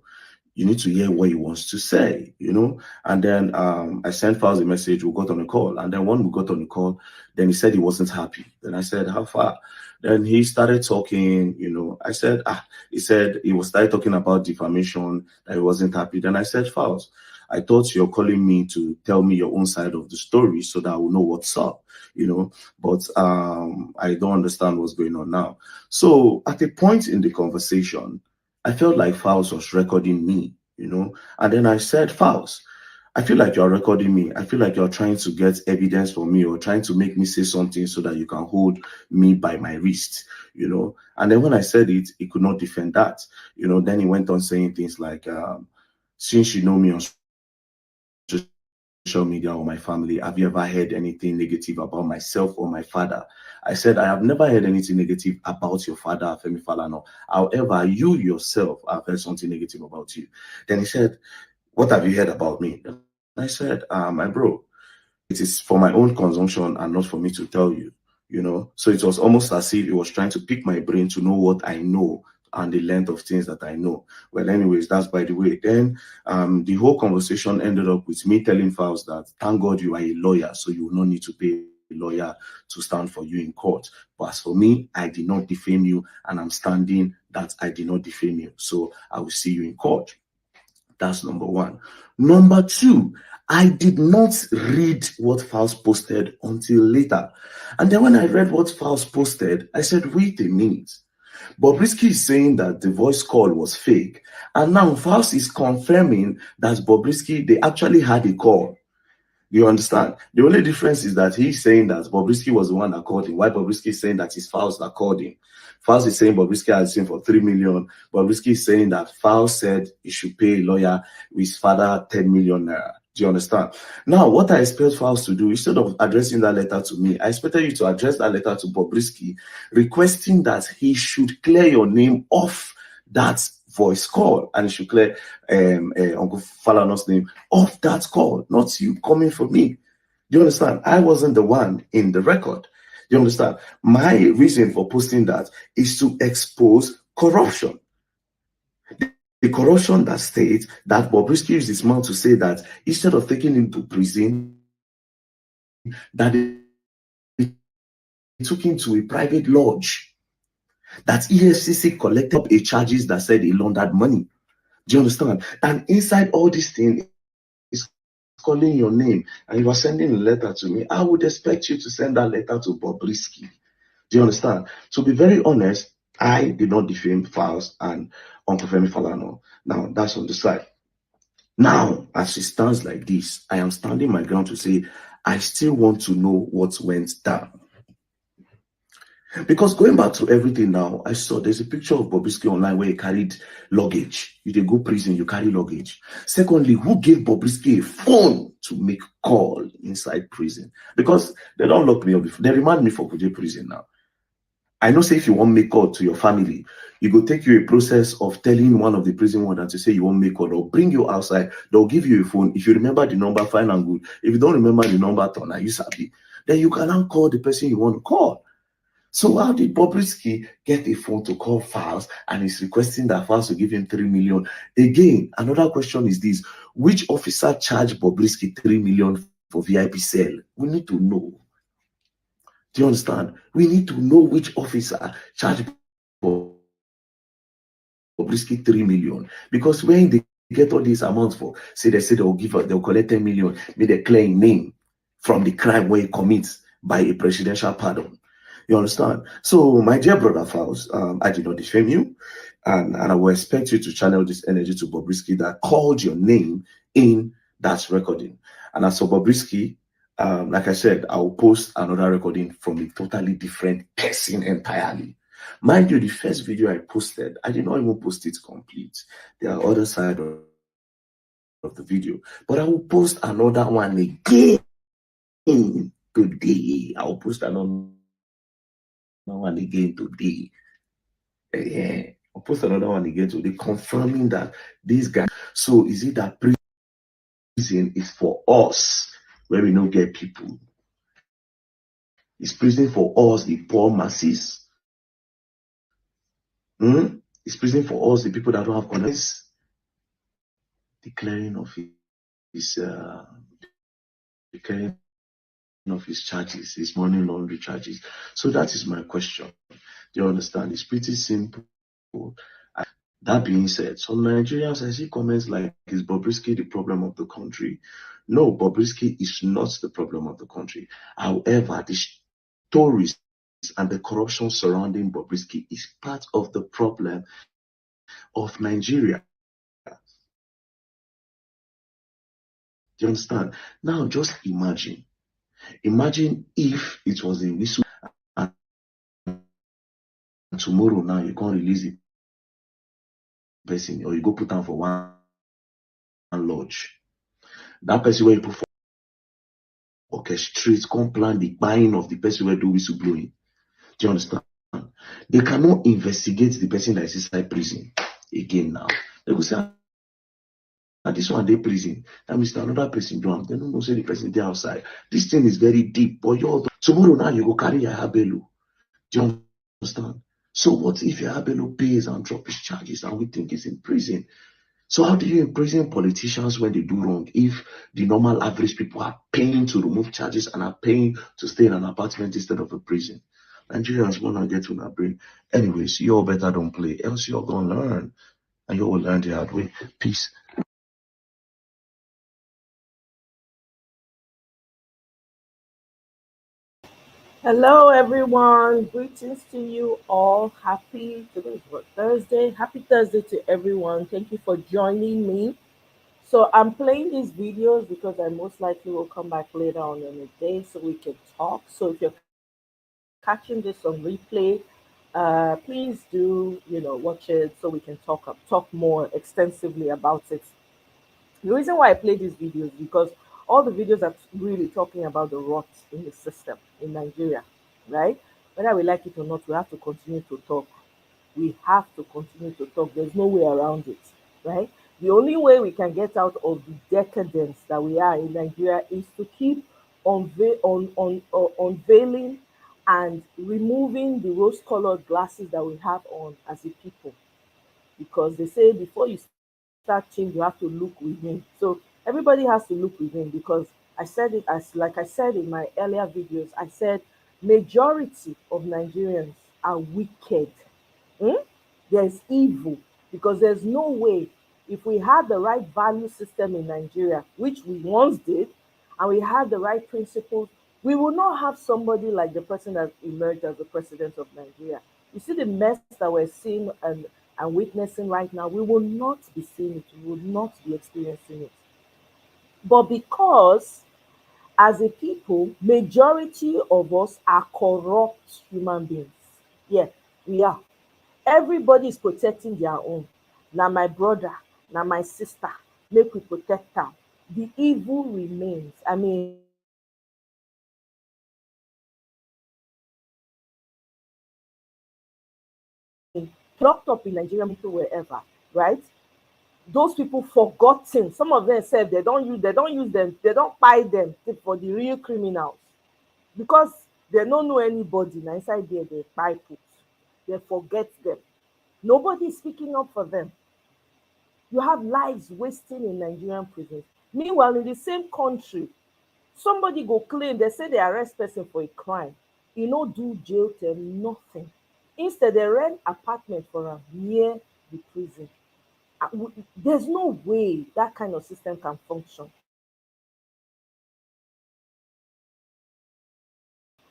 you need to hear what he wants to say, And then I sent Files a message. We got on a call. And then when we got on the call, then he said he wasn't happy. Then I said, "How far?" Then he started talking, I said, he said he was started talking about defamation, that he wasn't happy. Then I said, "Files, I thought you're calling me to tell me your own side of the story so that I will know what's up, but I don't understand what's going on now." So at a point in the conversation, I felt like Files was recording me, and then I said, "Files, I feel like you're recording me. I feel like you're trying to get evidence for me or trying to make me say something so that you can hold me by my wrist, And then when I said it, he could not defend that, Then he went on saying things like, "Since you know me on social media or my family, have you ever heard anything negative about myself or my father?" I said, "I have never heard anything negative about your father, Femi Falana. However, you yourself have heard something negative about you." Then he said, "What have you heard about me?" I said, "My bro, it is for my own consumption and not for me to tell you, So it was almost as if he was trying to pick my brain to know what I know and the length of things that I know. Well, anyways, that's by the way. Then the whole conversation ended up with me telling Files that, "Thank God you are a lawyer, so you will not need to pay a lawyer to stand for you in court. But as for me, I did not defame you, and I'm standing that I did not defame you. So I will see you in court." That's number one. Number two, I did not read what Files posted until later. And then when I read what Files posted, I said, "Wait a minute. Bobrisky is saying that the voice call was fake. And now Files is confirming that Bobrisky, they actually had a call." You understand? The only difference is that he's saying that Bobrisky was the one that called him, while Bobrisky is saying that it's Files that called him. Files is saying Bobrisky has him for 3 million. Bobrisky is saying that Files said he should pay a lawyer with his father 10 million naira. Do you understand? Now, what I expect Files to do, instead of addressing that letter to me, I expected you to address that letter to Bobrisky, requesting that he should clear your name off that voice call, and he should clear Uncle Falana's name off that call, not you coming for me. Do you understand? I wasn't the one in the record. You understand? My reason for posting that is to expose corruption. The corruption that states that Bobrisky used his mouth to say that instead of taking him to prison, that they took him to a private lodge, that EFCC collected up a charges that said he laundered money. Do you understand? And inside all these things is calling your name, and you are sending a letter to me. I would expect you to send that letter to Bobrisky. Do you understand? To be very honest, I did not defame Files and Uncle Femi Falana. Now, that's on the side. Now, as it stands like this, I am standing my ground to say, I still want to know what went down. Because going back to everything now, I saw there's a picture of Bobrisky online where he carried luggage. You go prison, you carry luggage. Secondly, who gave Bobrisky a phone to make call inside prison? Because they don't lock me up before. They remind me for Kuje prison now. I know, say if you want make call to your family, you go take you a process of telling one of the prison wardens to say you won't make call or bring you outside. They'll give you a phone. If you remember the number, fine and good. If you don't remember the number, turn you sabi. Then you can now call the person you want to call. So how did Bobrisky get a phone to call Files and he's requesting that Files will give him 3 million? Again, another question is this: which officer charged Bobrisky 3 million for VIP cell? We need to know. Do you understand? We need to know which officer charged Bobrisky 3 million. Because when they get all these amounts for, they say they'll collect 10 million, may they clear a name from the crime where he commits by a presidential pardon. You understand? So, my dear brother Files, I did not defame you, and I will expect you to channel this energy to Bobrisky that called your name in that recording. And as for Bobrisky, like I said, I will post another recording from a totally different person entirely. Mind you, the first video I posted, I did not even post it complete. There are other side of the video, but I will post another one again today. I will post another one again today. I'll post another one again. So they're confirming that these guys. So is it that prison is for us where we don't get people? Is prison for us, the poor masses? Is prison for us, the people that don't have connections? Declaring of his charges, his money laundering charges. So that is my question. Do you understand? It's pretty simple. That being said, some Nigerians, I see comments like, is Bobrisky the problem of the country? No, Bobrisky is not the problem of the country. However, the stories and the corruption surrounding Bobrisky is part of the problem of Nigeria. Do you understand? Now, just imagine if it was a whistle and tomorrow now you can't release the person or you go put down for one lodge. That person where you put for orchestrate, come plan the buying of the person where do whistleblowing. Do you understand? They cannot investigate the person that is inside prison again now. They will say, and this one they prison. That means another person do them. They don't know say the person they outside. This thing is very deep. But you're tomorrow now you go carry your Habelu. Do you understand? So what if your Habelu pays and drop his charges and we think he's in prison? So how do you imprison politicians when they do wrong if the normal average people are paying to remove charges and are paying to stay in an apartment instead of a prison? Nigerians want to get to that brain. Anyways, you all better don't play, else you're going to learn. And you will learn the hard way. Peace. Hello, everyone. Greetings to you all. Today's what, Thursday. Happy Thursday to everyone. Thank you for joining me. So I'm playing these videos because I most likely will come back later on in the day so we can talk. So if you're catching this on replay, please do, watch it so we can talk more extensively about it. The reason why I play these videos is because all the videos are really talking about the rot in the system in Nigeria, right? Whether we like it or not, we have to continue to talk. We have to continue to talk. There's no way around it, right? The only way we can get out of the decadence that we are in Nigeria is to keep unveiling and removing the rose-colored glasses that we have on as a people. Because they say before you start change, you have to look within. So everybody has to look within because I said it like I said in my earlier videos, I said majority of Nigerians are wicked. There's evil because there's no way if we had the right value system in Nigeria, which we once did, and we had the right principles, we will not have somebody like the person that emerged as the president of Nigeria. You see the mess that we're seeing and witnessing right now, we will not be seeing it, we will not be experiencing it. But because as a people, majority of us are corrupt human beings. Yeah, we are. Everybody is protecting their own. Now my brother, now my sister, make we protect them. The evil remains. I mean, locked up in Nigerian people wherever, right? Those people forgotten. Some of them said they don't use them, they don't buy them for the real criminals because they don't know anybody. Now inside there, they buy put. They forget them. Nobody is speaking up for them. You have lives wasting in Nigerian prisons. Meanwhile, in the same country, somebody go claim, they say they arrest person for a crime. You know, do jail term, nothing. Instead, they rent apartment for them near the prison. There's no way that kind of system can function.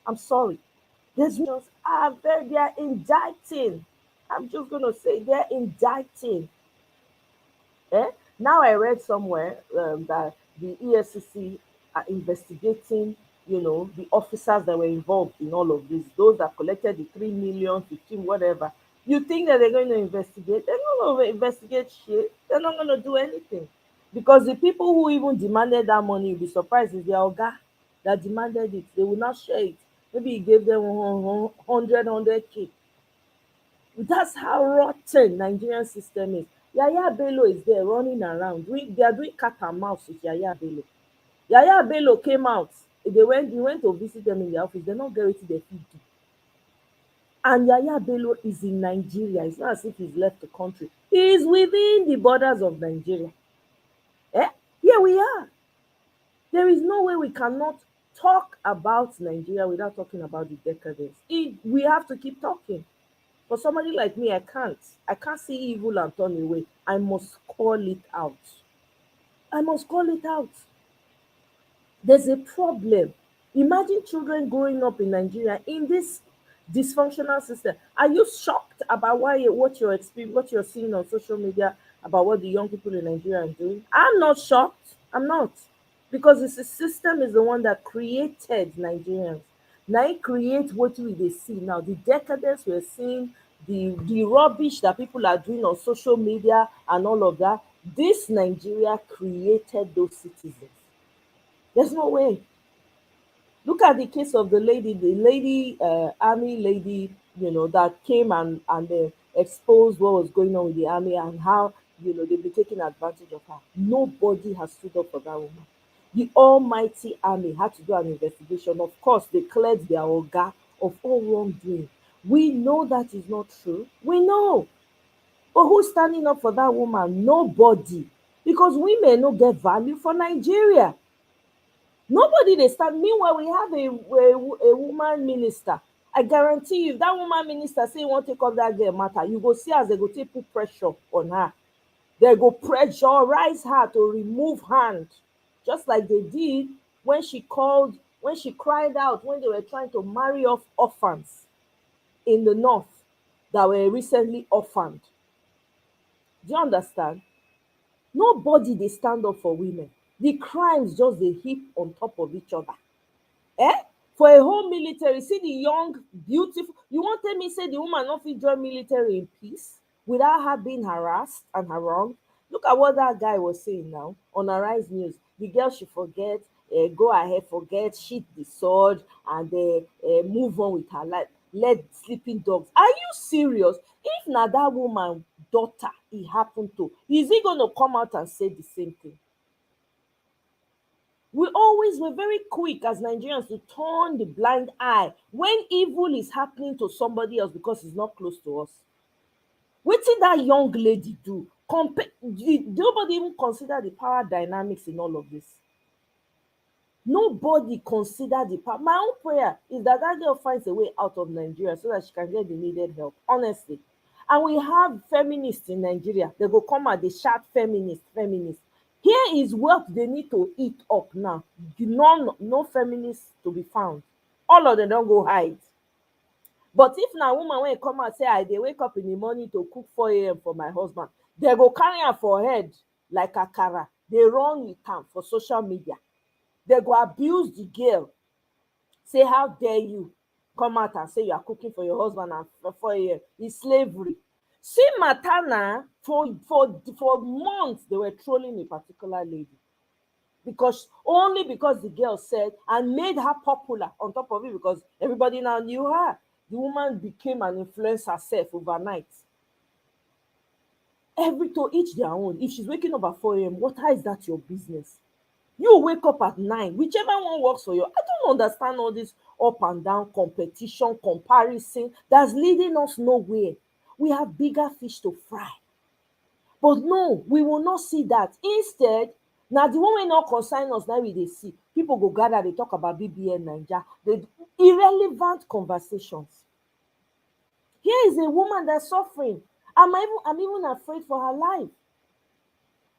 I'm sorry. There's just they are indicting. I'm just gonna say they're indicting. Now I read somewhere that the EFCC are investigating, the officers that were involved in all of this, those that collected the 3 million, 15, whatever. You think that they're going to investigate? They're not going to investigate shit. They're not going to do anything. Because the people who even demanded that money, you'll be surprised if their Oga that demanded it. They will not share it. Maybe he gave them 100K. That's how rotten Nigerian system is. Yaya Bello is there running around. They are doing cat and mouse with Yaya Bello. Yaya Bello came out. He went to visit them in the office. They're not guaranteed their feed. And Yaya Bello is in Nigeria. It's not as if he's left the country. He is within the borders of Nigeria. Here we are. There is no way we cannot talk about Nigeria without talking about the decadence. We have to keep talking. For somebody like me, I can't. I can't see evil and turn away. I must call it out. I must call it out. There's a problem. Imagine children growing up in Nigeria in this dysfunctional system. Are you shocked about what you're seeing on social media about what the young people in Nigeria are doing? I'm not shocked. I'm not. Because the system is the one that created Nigerians. Now it creates what we see now. The decadence we're seeing, the rubbish that people are doing on social media and all of that. This Nigeria created those citizens. There's no way. Look at the case of the lady, army lady, that came and exposed what was going on with the army and how, they've been taking advantage of her. Nobody has stood up for that woman. The almighty army had to do an investigation. Of course, they cleared their oga of all wrongdoing. We know that is not true. We know. But who's standing up for that woman? Nobody. Because women no get value for Nigeria. Nobody they stand. Meanwhile, we have a woman minister. I guarantee you, if that woman minister say you want to take up that girl matter, you go see as they go take put pressure on her. They go pressurize her to remove hand, just like they did when she cried out when they were trying to marry off orphans in the north that were recently orphaned. Do you understand? Nobody they stand up for women. The crimes just they heap on top of each other. For a whole military, see the young, beautiful. You want to tell me say the woman not fit join military in peace without her being harassed and wronged? Look at what that guy was saying now on Arise News. The girl should forget, go ahead, forget, sheath the sword, and move on with her life. Let sleeping dogs. Are you serious? If na that woman daughter it happened to, is he going to come out and say the same thing? We're very quick as Nigerians to turn the blind eye when evil is happening to somebody else because it's not close to us. What did that young lady do? Nobody even consider the power dynamics in all of this. Nobody consider the power. My own prayer is that girl finds a way out of Nigeria so that she can get the needed help, honestly. And we have feminists in Nigeria. They go come out, they shout feminist. Here is what they need to eat up now. No feminists to be found. All of them don't go hide. But if now woman when come out say they wake up in the morning to cook 4 a.m. for my husband, they go carry her for head like akara. They run with her for social media. They go abuse the girl. Say, how dare you come out and say you are cooking for your husband at 4 a.m. It's slavery. See, Matana, for months, they were trolling a particular lady. Only because the girl said and made her popular on top of it because everybody now knew her. The woman became an influencer herself overnight. To each their own. If she's waking up at 4 a.m., how is that your business? You wake up at 9, whichever one works for you. I don't understand all this up and down competition, comparison that's leading us nowhere. We have bigger fish to fry. But no, we will not see that. Instead, now the one we not consign us, now they see. People go gather, they talk about BBN Nigeria. Irrelevant conversations. Here is a woman that's suffering. I'm even afraid for her life.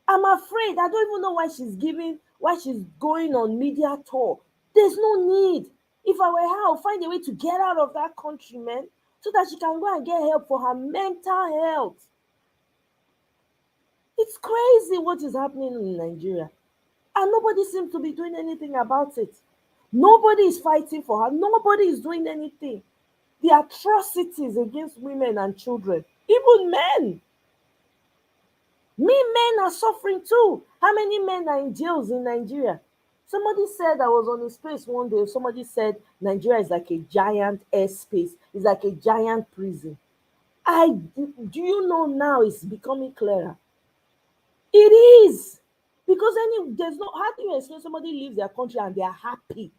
I'm afraid. I don't even know why she's going on media tour. There's no need. If I were her, I'll find a way to get out of that country, man, so that she can go and get help for her mental health. It's crazy what is happening in Nigeria. And nobody seems to be doing anything about it. Nobody is fighting for her. Nobody is doing anything. The atrocities against women and children, even men. Men are suffering too. How many men are in jails in Nigeria? Somebody said, I was on a space one day, somebody said Nigeria is like a giant airspace. It's like a giant prison. Do you know now it's becoming clearer? It is. Because there's no, how do you explain somebody leaves their country and they are happy?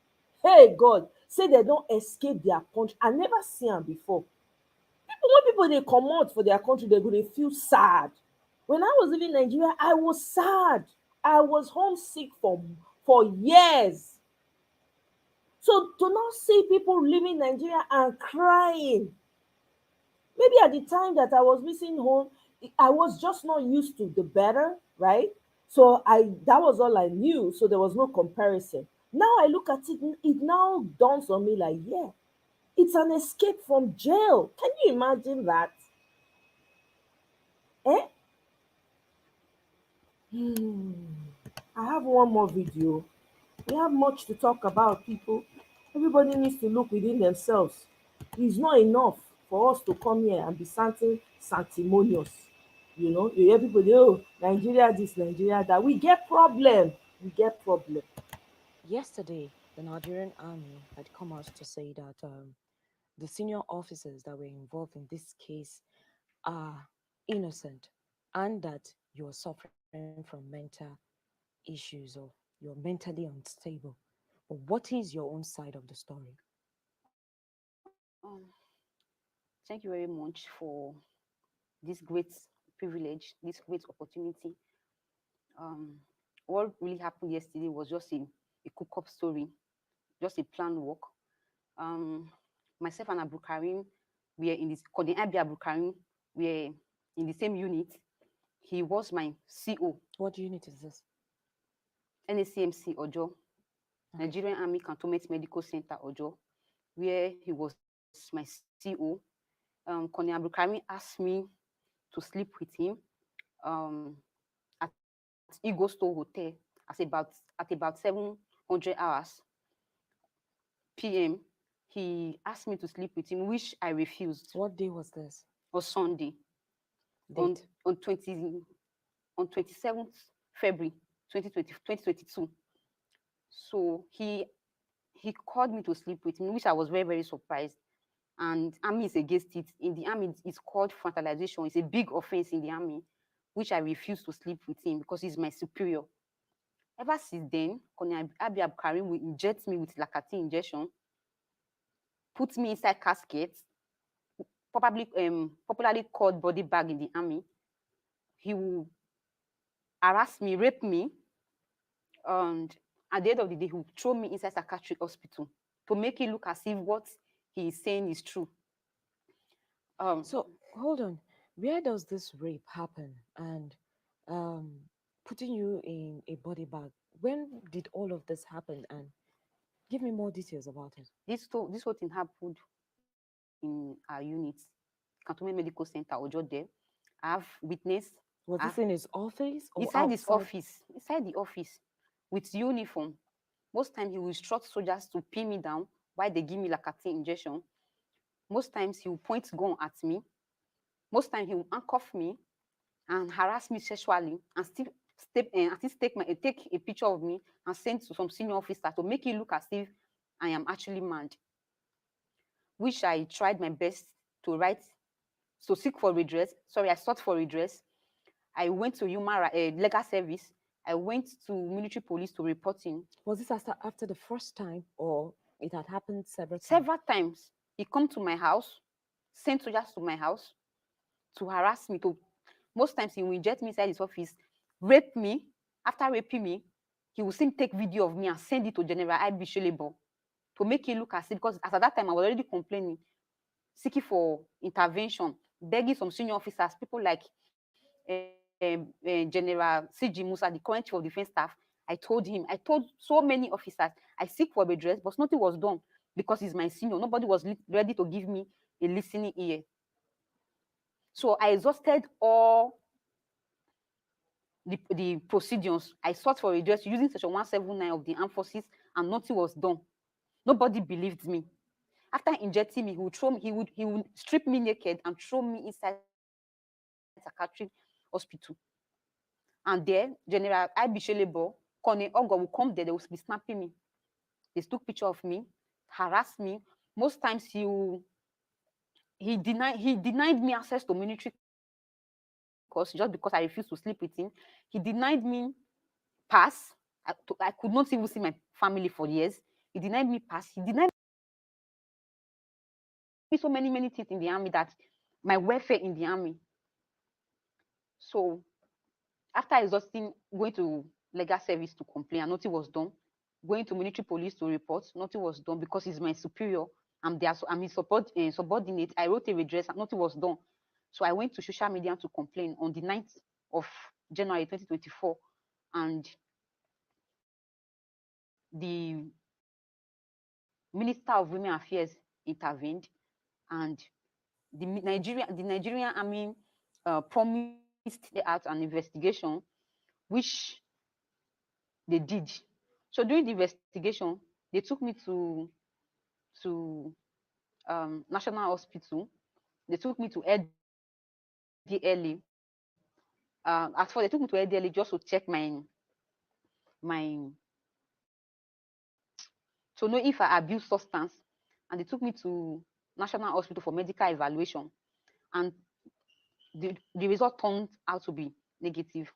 Hey God, say they don't escape their country. I never see them before. When people they come out for their country, they're going to feel sad. When I was living in Nigeria, I was sad. I was homesick for years. So to not see people living in Nigeria and crying, maybe at the time that I was missing home, I was just not used to the better, right? So that was all I knew. So there was no comparison. Now I look at it, it now dawns on me like, yeah, it's an escape from jail. Can you imagine that? Eh? I have one more video. We have much to talk about, people. Everybody needs to look within themselves. It's not enough for us to come here and be something sanctimonious. You know, everybody, oh, Nigeria this, Nigeria that. We get problem. We get problem. Yesterday, the Nigerian army had come out to say that the senior officers that were involved in this case are innocent and that you're suffering from mental issues or you're mentally unstable. But what is your own side of the story? Thank you very much for this great privilege, this great opportunity. What really happened yesterday was just a cook-up story, just a planned work. Myself and Abdul Karim, we are in this, Abdul Karim, we are in the same unit. He was my CO. What unit is this? NACMC Ojo, Nigerian Army Cantonment Medical Center Ojo, where he was my CO. Colonel Abdul Karim asked me to sleep with him at Eagle Store Hotel at about 700 hours PM. He asked me to sleep with him, which I refused. What day was this? On Sunday. On 27th February 2022. So he called me to sleep with him, which I was very, very surprised. And army is against it. In the army, it's called fraternization. It's a big offense in the army, which I refused to sleep with him because he's my superior. Ever since then, Colonel Abdul Karim will inject me with Lakati injection, put me inside casket, popularly called body bag in the army. He will harass me, rape me, and at the end of the day, he will throw me inside psychiatric hospital to make it look as if what he is saying is true. So hold on, where does this rape happen and putting you in a body bag? When did all of this happen? And give me more details about it. This whole thing happened in our unit, Cantonment Medical Center, Ojo there. I have witnessed. Was this in his office? Or inside his office, inside the office, with uniform. Most times he will instruct soldiers to pin me down while they give me Lakati injection. Most times he will point gun at me. Most times he will handcuff me and harass me sexually and still take a picture of me and send to some senior officer to make it look as if I am actually mad. Which I tried my best to seek for redress. Sorry, I sought for redress. I went to legal service. I went to military police to report him. Was this after the first time, or it had happened several times? Several times. He come to my house, sent soldiers to my house to harass me. Most times he will inject me inside his office, rape me. After raping me, he will still take video of me and send it to General I.B. Shelebo to make it look as if, because at that time I was already complaining, seeking for intervention, begging some senior officers, people like General C.G. Musa, the current chief of defense staff. I told so many officers, I seek for redress, but nothing was done because he's my senior. Nobody was ready to give me a listening ear. So I exhausted all the procedures. I sought for redress using section 179 of the armed forces, and nothing was done. Nobody believed me. After injecting me, he would strip me naked and throw me inside psychiatric hospital. And there, General I.B. Shelebo, Colonel Ogo will come there, they will be snapping me. They took picture of me, harass me. Most times he will he denied me access to military course just because I refused to sleep with him. He denied me pass. I could not even see my family for years. He denied me pass. He denied me so many things in the army, that my welfare in the army. So after exhausting, going to legal service to complain, and nothing was done. Going to military police to report, nothing was done because he's my superior. I'm his subordinate. I wrote a redress, and nothing was done. So I went to social media to complain on the 9th of January 2024, and the Minister of Women Affairs intervened, and the Nigerian Army promised out an investigation, which they did. So during the investigation, they took me to National Hospital. They took me to LDLE. As for they took me to LDLE just to check my to know if I abuse substance, and they took me to National Hospital for medical evaluation, and the result turned out to be negative.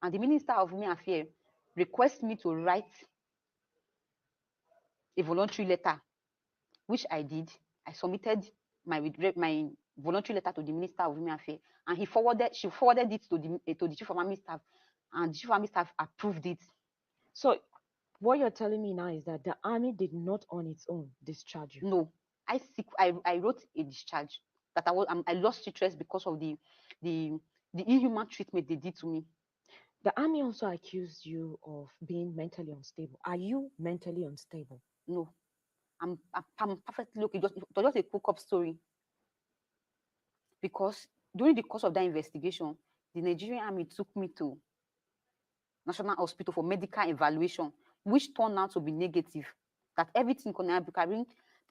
And the Minister of Women Affairs requested me to write a voluntary letter, which I did. I submitted my voluntary letter to the Minister of Women Affairs, and she forwarded it to the Chief of Army Staff, and the Chief of Army Staff approved it. So what you're telling me now is that the army did not on its own discharge you? No, I wrote a discharge that I lost interest because of the inhuman treatment they did to me. The army also accused you of being mentally unstable. Are you mentally unstable? No, I'm perfectly okay. It was just a cook-up story. Because during the course of that investigation, the Nigerian Army took me to National Hospital for medical evaluation, which turned out to be negative. That everything concerning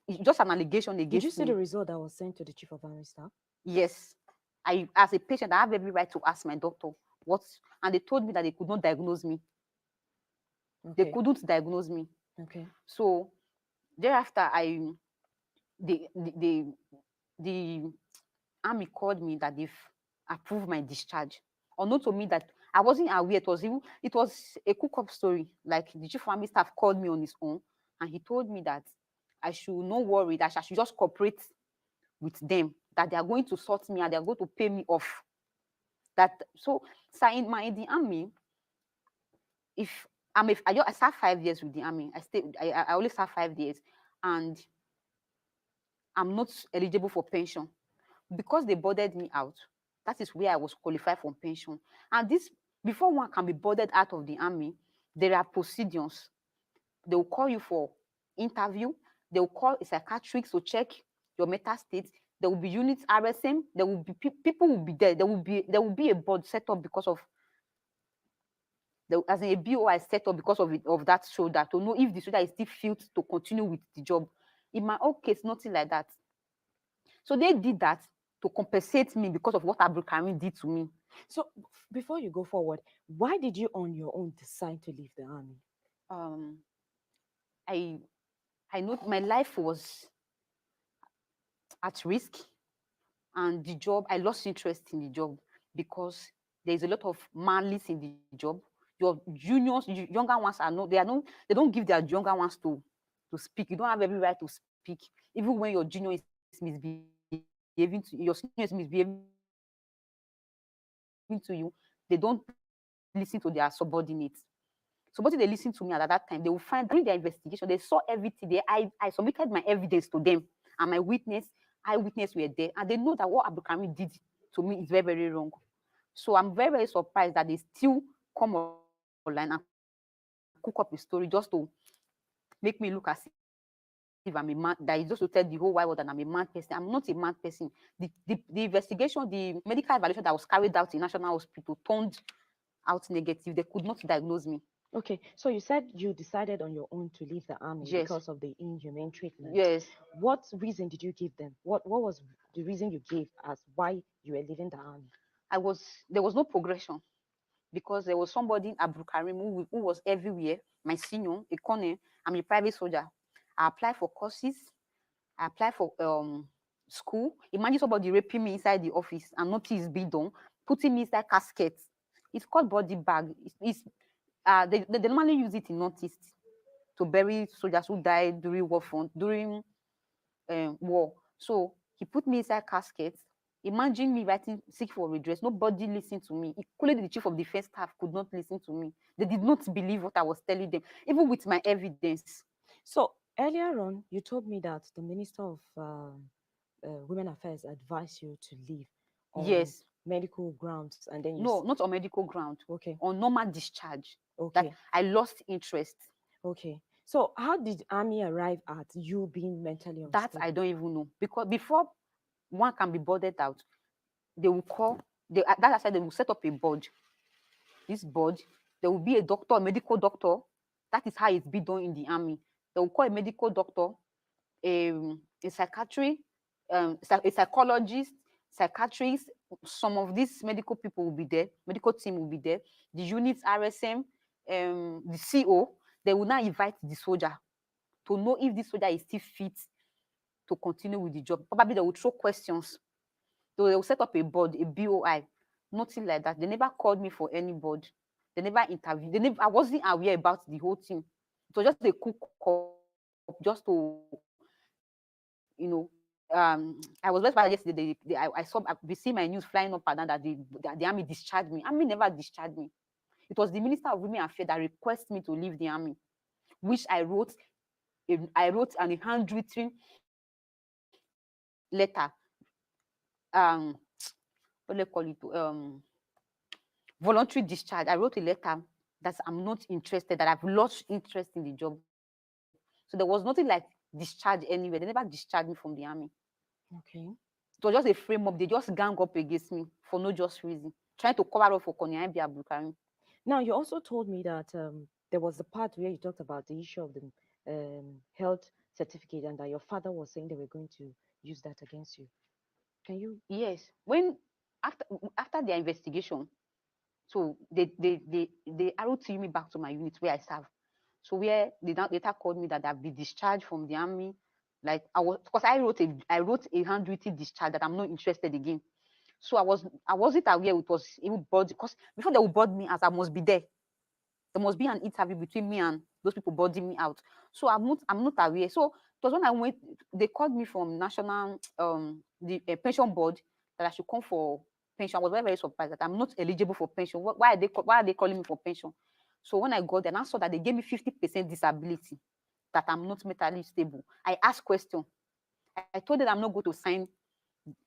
is just an allegation against me. Did you see the result that was sent to the Chief of Army Staff? Yes. As a patient, I have every right to ask my doctor what, and they told me that they could not diagnose me. Okay. They couldn't diagnose me. Okay. So thereafter, the army called me that they've approved my discharge. Unknown to me that I wasn't aware. It was a cook-up story. Like the Chief of Army Staff called me on his own, and he told me that I should not worry, that I should just cooperate with them, that they are going to sort me and they are going to pay me off. So in the army, I served 5 years with the army. I only served 5 years, and I'm not eligible for pension because they boarded me out. That is where I was qualified for pension. And this, before one can be boarded out of the army, there are procedures. They will call you for interview. They will call a psychiatrist to check your mental state. There will be units RSM. There will be people will be there. There will be a board set up because of as a BOI set up because of that shoulder, to know if the shoulder is still fit to continue with the job. In my own case, nothing like that. So they did that to compensate me because of what Abdulkarim did to me. So before you go forward, why did you on your own decide to leave the army? I know my life was at risk, and the job, I lost interest in the job because there's a lot of malice in the job. Your juniors, younger ones they don't give their younger ones to speak. You don't have every right to speak, even when your junior is misbehaving your senior is misbehaving to you. They don't listen to their subordinates. So what they listen to me at that time, they will find during their investigation, they saw everything. I submitted my evidence to them, and my eyewitness were there, and they know that what Abdulkarim did to me is very, very wrong. So I'm very, very surprised that they still come online and cook up a story just to make me look as if I'm a man, that is just to tell the whole wide world that I'm a mad person. I'm not a mad person. The investigation, the medical evaluation that was carried out in National Hospital turned out negative. They could not diagnose me. Okay, so you said you decided on your own to leave the army Yes. because of the inhumane treatment. Yes. What reason did you give them? What was the reason you gave as why you were leaving the army? There was no progression because there was somebody, Abdulkarim, who was everywhere. My senior, a colonel. I'm a private soldier. I applied for courses. I applied for school. Imagine somebody raping me inside the office and notice being done, putting me inside caskets. It's called body bag. They normally use it in Northeast to bury soldiers who died during war front, during war. So he put me inside caskets. Imagine me writing seek for redress. Nobody listened to me. Including the chief of defense staff could not listen to me. They did not believe what I was telling them, even with my evidence. So earlier on, you told me that the Minister of Women Affairs advised you to leave on Yes. medical grounds, and then you No, not on medical ground. Okay. On normal discharge. Okay. That I lost interest. Okay. So how did army arrive at you being mentally unstable? That I don't even know. Because before one can be boarded out, they will call, that I said they will set up a board. This board, there will be a doctor, a medical doctor. That is how it's been done in the army. They will call a medical doctor, a psychiatry, a psychologist, psychiatrist. Some of these medical people will be there, medical team will be there, the units, RSM, the CO. They will now invite the soldier to know if this soldier is still fit to continue with the job. Probably they will throw questions. So they will set up a board, a BOI, nothing like that. They never called me for any board. They never interviewed. I wasn't aware about the whole thing. It was just a cook up just to, I was just yesterday. I saw, we see my news flying up and down that the army discharged me. Army never discharged me. It was the Minister of Women Affairs that requested me to leave the army, which I wrote an handwritten letter. What do they call it? Voluntary discharge. I wrote a letter that I'm not interested, that I've lost interest in the job. So there was nothing like discharge anywhere. They never discharged me from the army. Okay. It was just a frame up. They just gang up against me for no just reason, trying to cover up for Konya Abdulkarim. Now, you also told me that there was a part where you talked about the issue of the health certificate, and that your father was saying they were going to use that against you. Can you? Yes. When after their investigation, so they ROT'd me back to my unit where I serve. So where they later called me that I've been discharged from the army. Like because I wrote a handwritten discharge that I'm not interested again. So I wasn't aware it was even board, because before they would board me out, I must be there. There must be an interview between me and those people boarding me out. So I'm not aware. So it was when I went, they called me from national the pension board that I should come for pension. I was very, very surprised that I'm not eligible for pension. Why are they calling me for pension? So when I got there, and I saw that they gave me 50% disability, that I'm not mentally stable. I asked question. I told them I'm not going to sign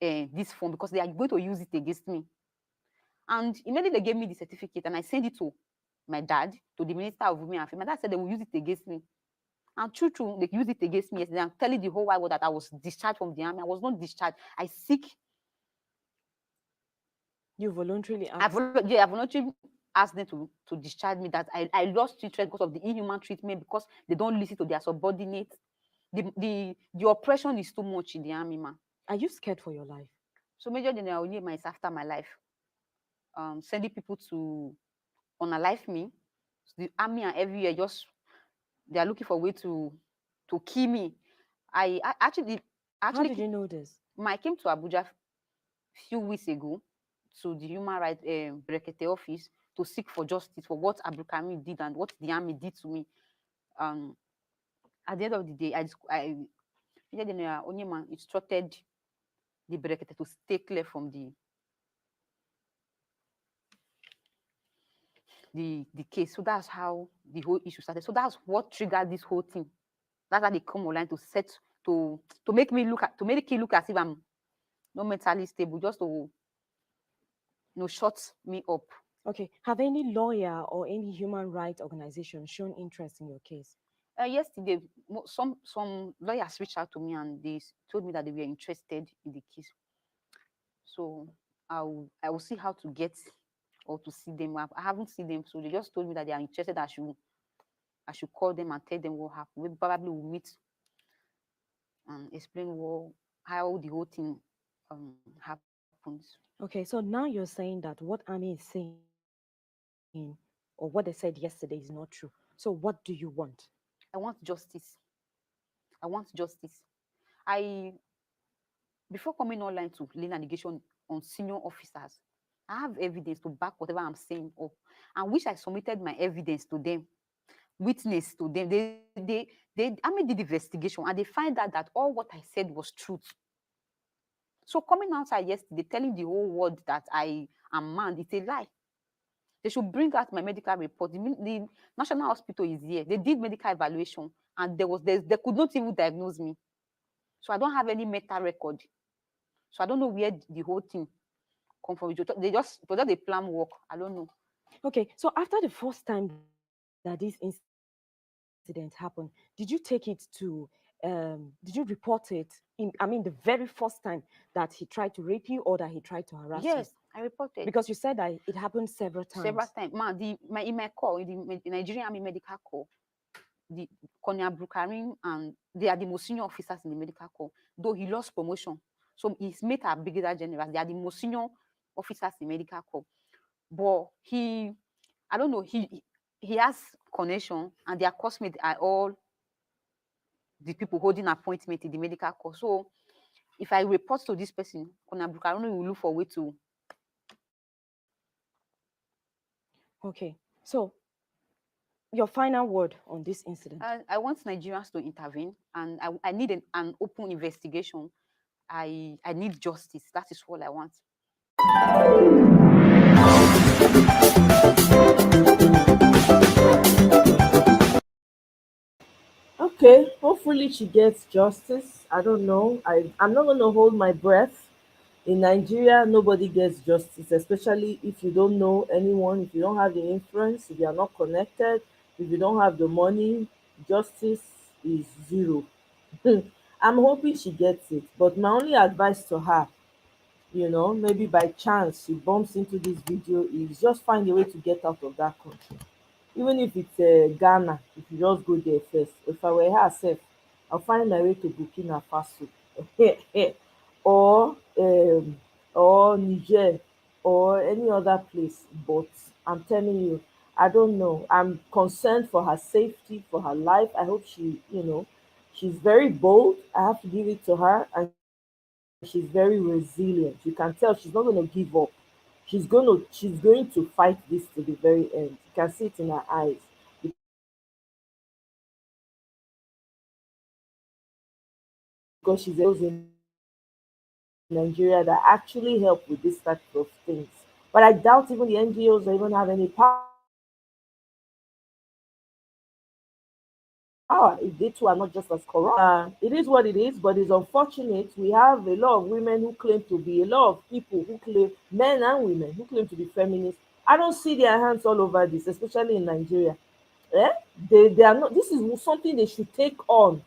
this form because they are going to use it against me. And immediately they gave me the certificate, and I sent it to my dad, to the Minister of Women Affairs. My dad said they will use it against me. And true, they used it against me yesterday. I'm telling the whole wide world that I was discharged from the army. I was not discharged. I seek. You voluntarily asked? I voluntarily asked them to discharge me, that I lost interest because of the inhuman treatment, because they don't listen to their subordinates. The oppression is too much in the army, man. Are you scared for your life? So Major General Onyema is after my life. Sending people to unalive me. So the army and everywhere just they are looking for a way to kill me. I actually How did you know this? I came to Abuja a few weeks ago to the Human Rights Brekete office to seek for justice for what Abdulkarim did and what the army did to me. At the end of the day, Major General Onyema instructed the Brekete to stay clear from the case. So that's how the whole issue started. So that's what triggered this whole thing. That's how they come online to make it look as if I'm not mentally stable, just to shut me up. Okay. Have any lawyer or any human rights organization shown interest in your case? Yesterday, some lawyers reached out to me and they told me that they were interested in the case. So I will see how to get or to see them. I haven't seen them, so they just told me that they are interested. I should call them and tell them what happened. We probably will meet and explain how the whole thing happens. Okay, so now you're saying that what army is saying or what they said yesterday is not true. So what do you want? I want justice. I want justice. I before coming online to lay allegation on senior officers, I have evidence to back whatever I'm saying up, and which I submitted my evidence to them, witness to them. I made the investigation, and they find out that all what I said was truth. So coming outside yesterday, telling the whole world that I am mad, it's a lie. They should bring out my medical report. The National Hospital is here. They did medical evaluation, and they could not even diagnose me. So I don't have any medical record. So I don't know where the whole thing come from. It was just a plan work. I don't know. Okay, so after the first time that this incident happened, did you take it to did you report it the very first time that he tried to rape you or that he tried to harass you? Yes, I reported. Because you said that it happened several times. Several times. In my call, in the Nigerian Army medical corps, the Colonel Abdulkarim, and they are the most senior officers in the medical corps, though he lost promotion. So his mate are brigadier general. They are the most senior officers in medical corps. But I don't know, he has connection, and their classmates are all the people holding appointment in the medical corps. So if I report to this person, Colonel Abdulkarim will look for a way to. Okay, so your final word on this incident. I want Nigerians to intervene, and I need an open investigation. I need justice. That is all I want. Okay, hopefully she gets justice. I don't know. I'm not going to hold my breath. In Nigeria, nobody gets justice, especially if you don't know anyone, if you don't have the influence, if you are not connected, if you don't have the money. Justice is zero. I'm hoping she gets it, but my only advice to her, maybe by chance she bumps into this video, is just find a way to get out of that country. Even if it's Ghana, if you just go there first. If I were herself, I'll find my way to Burkina Faso or Niger or any other place. But I'm telling you, I don't know. I'm concerned for her safety, for her life. I hope she's very bold. I have to give it to her, and she's very resilient. You can tell she's not going to give up. She's going to fight this to the very end. You can see it in her eyes. Because she's in Nigeria that actually help with this type of things. But I doubt even the NGOs even have any power. If they too are not just as corrupt. It is what it is, but it's unfortunate. We have a lot of women who claim to be, a lot of people who claim, men and women who claim to be feminists. I don't see their hands all over this, especially in Nigeria. They are not. This is something they should take on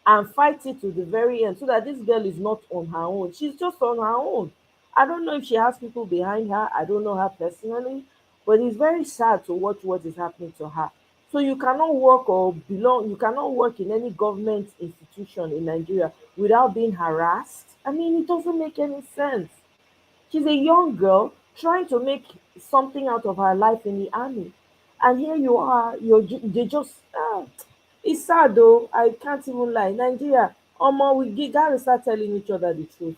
and fight it to the very end, so that this girl is not on her own. She's just on her own. I don't know if she has people behind her. I don't know her personally, but it's very sad to watch what is happening to her. So you cannot work you cannot work in any government institution in Nigeria without being harassed. I mean, it doesn't make any sense. She's a young girl trying to make something out of her life in the army. And here you are, it's sad though. I can't even lie. Nigeria, we gotta start telling each other the truth.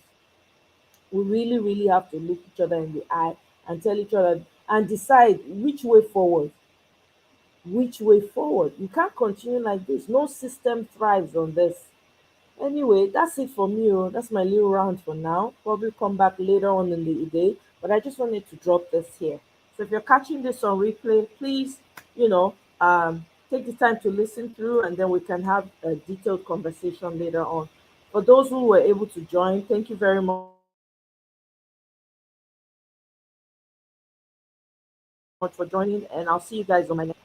We really, really have to look each other in the eye and tell each other and decide which way forward. You can't continue like this. No system thrives on this. Anyway, that's it for me. That's my little round for now. Probably come back later on in the day, but I just wanted to drop this here. So if you're catching this on replay, please, take the time to listen through, and then we can have a detailed conversation later on. For those who were able to join, thank you very much for joining, and I'll see you guys on my next.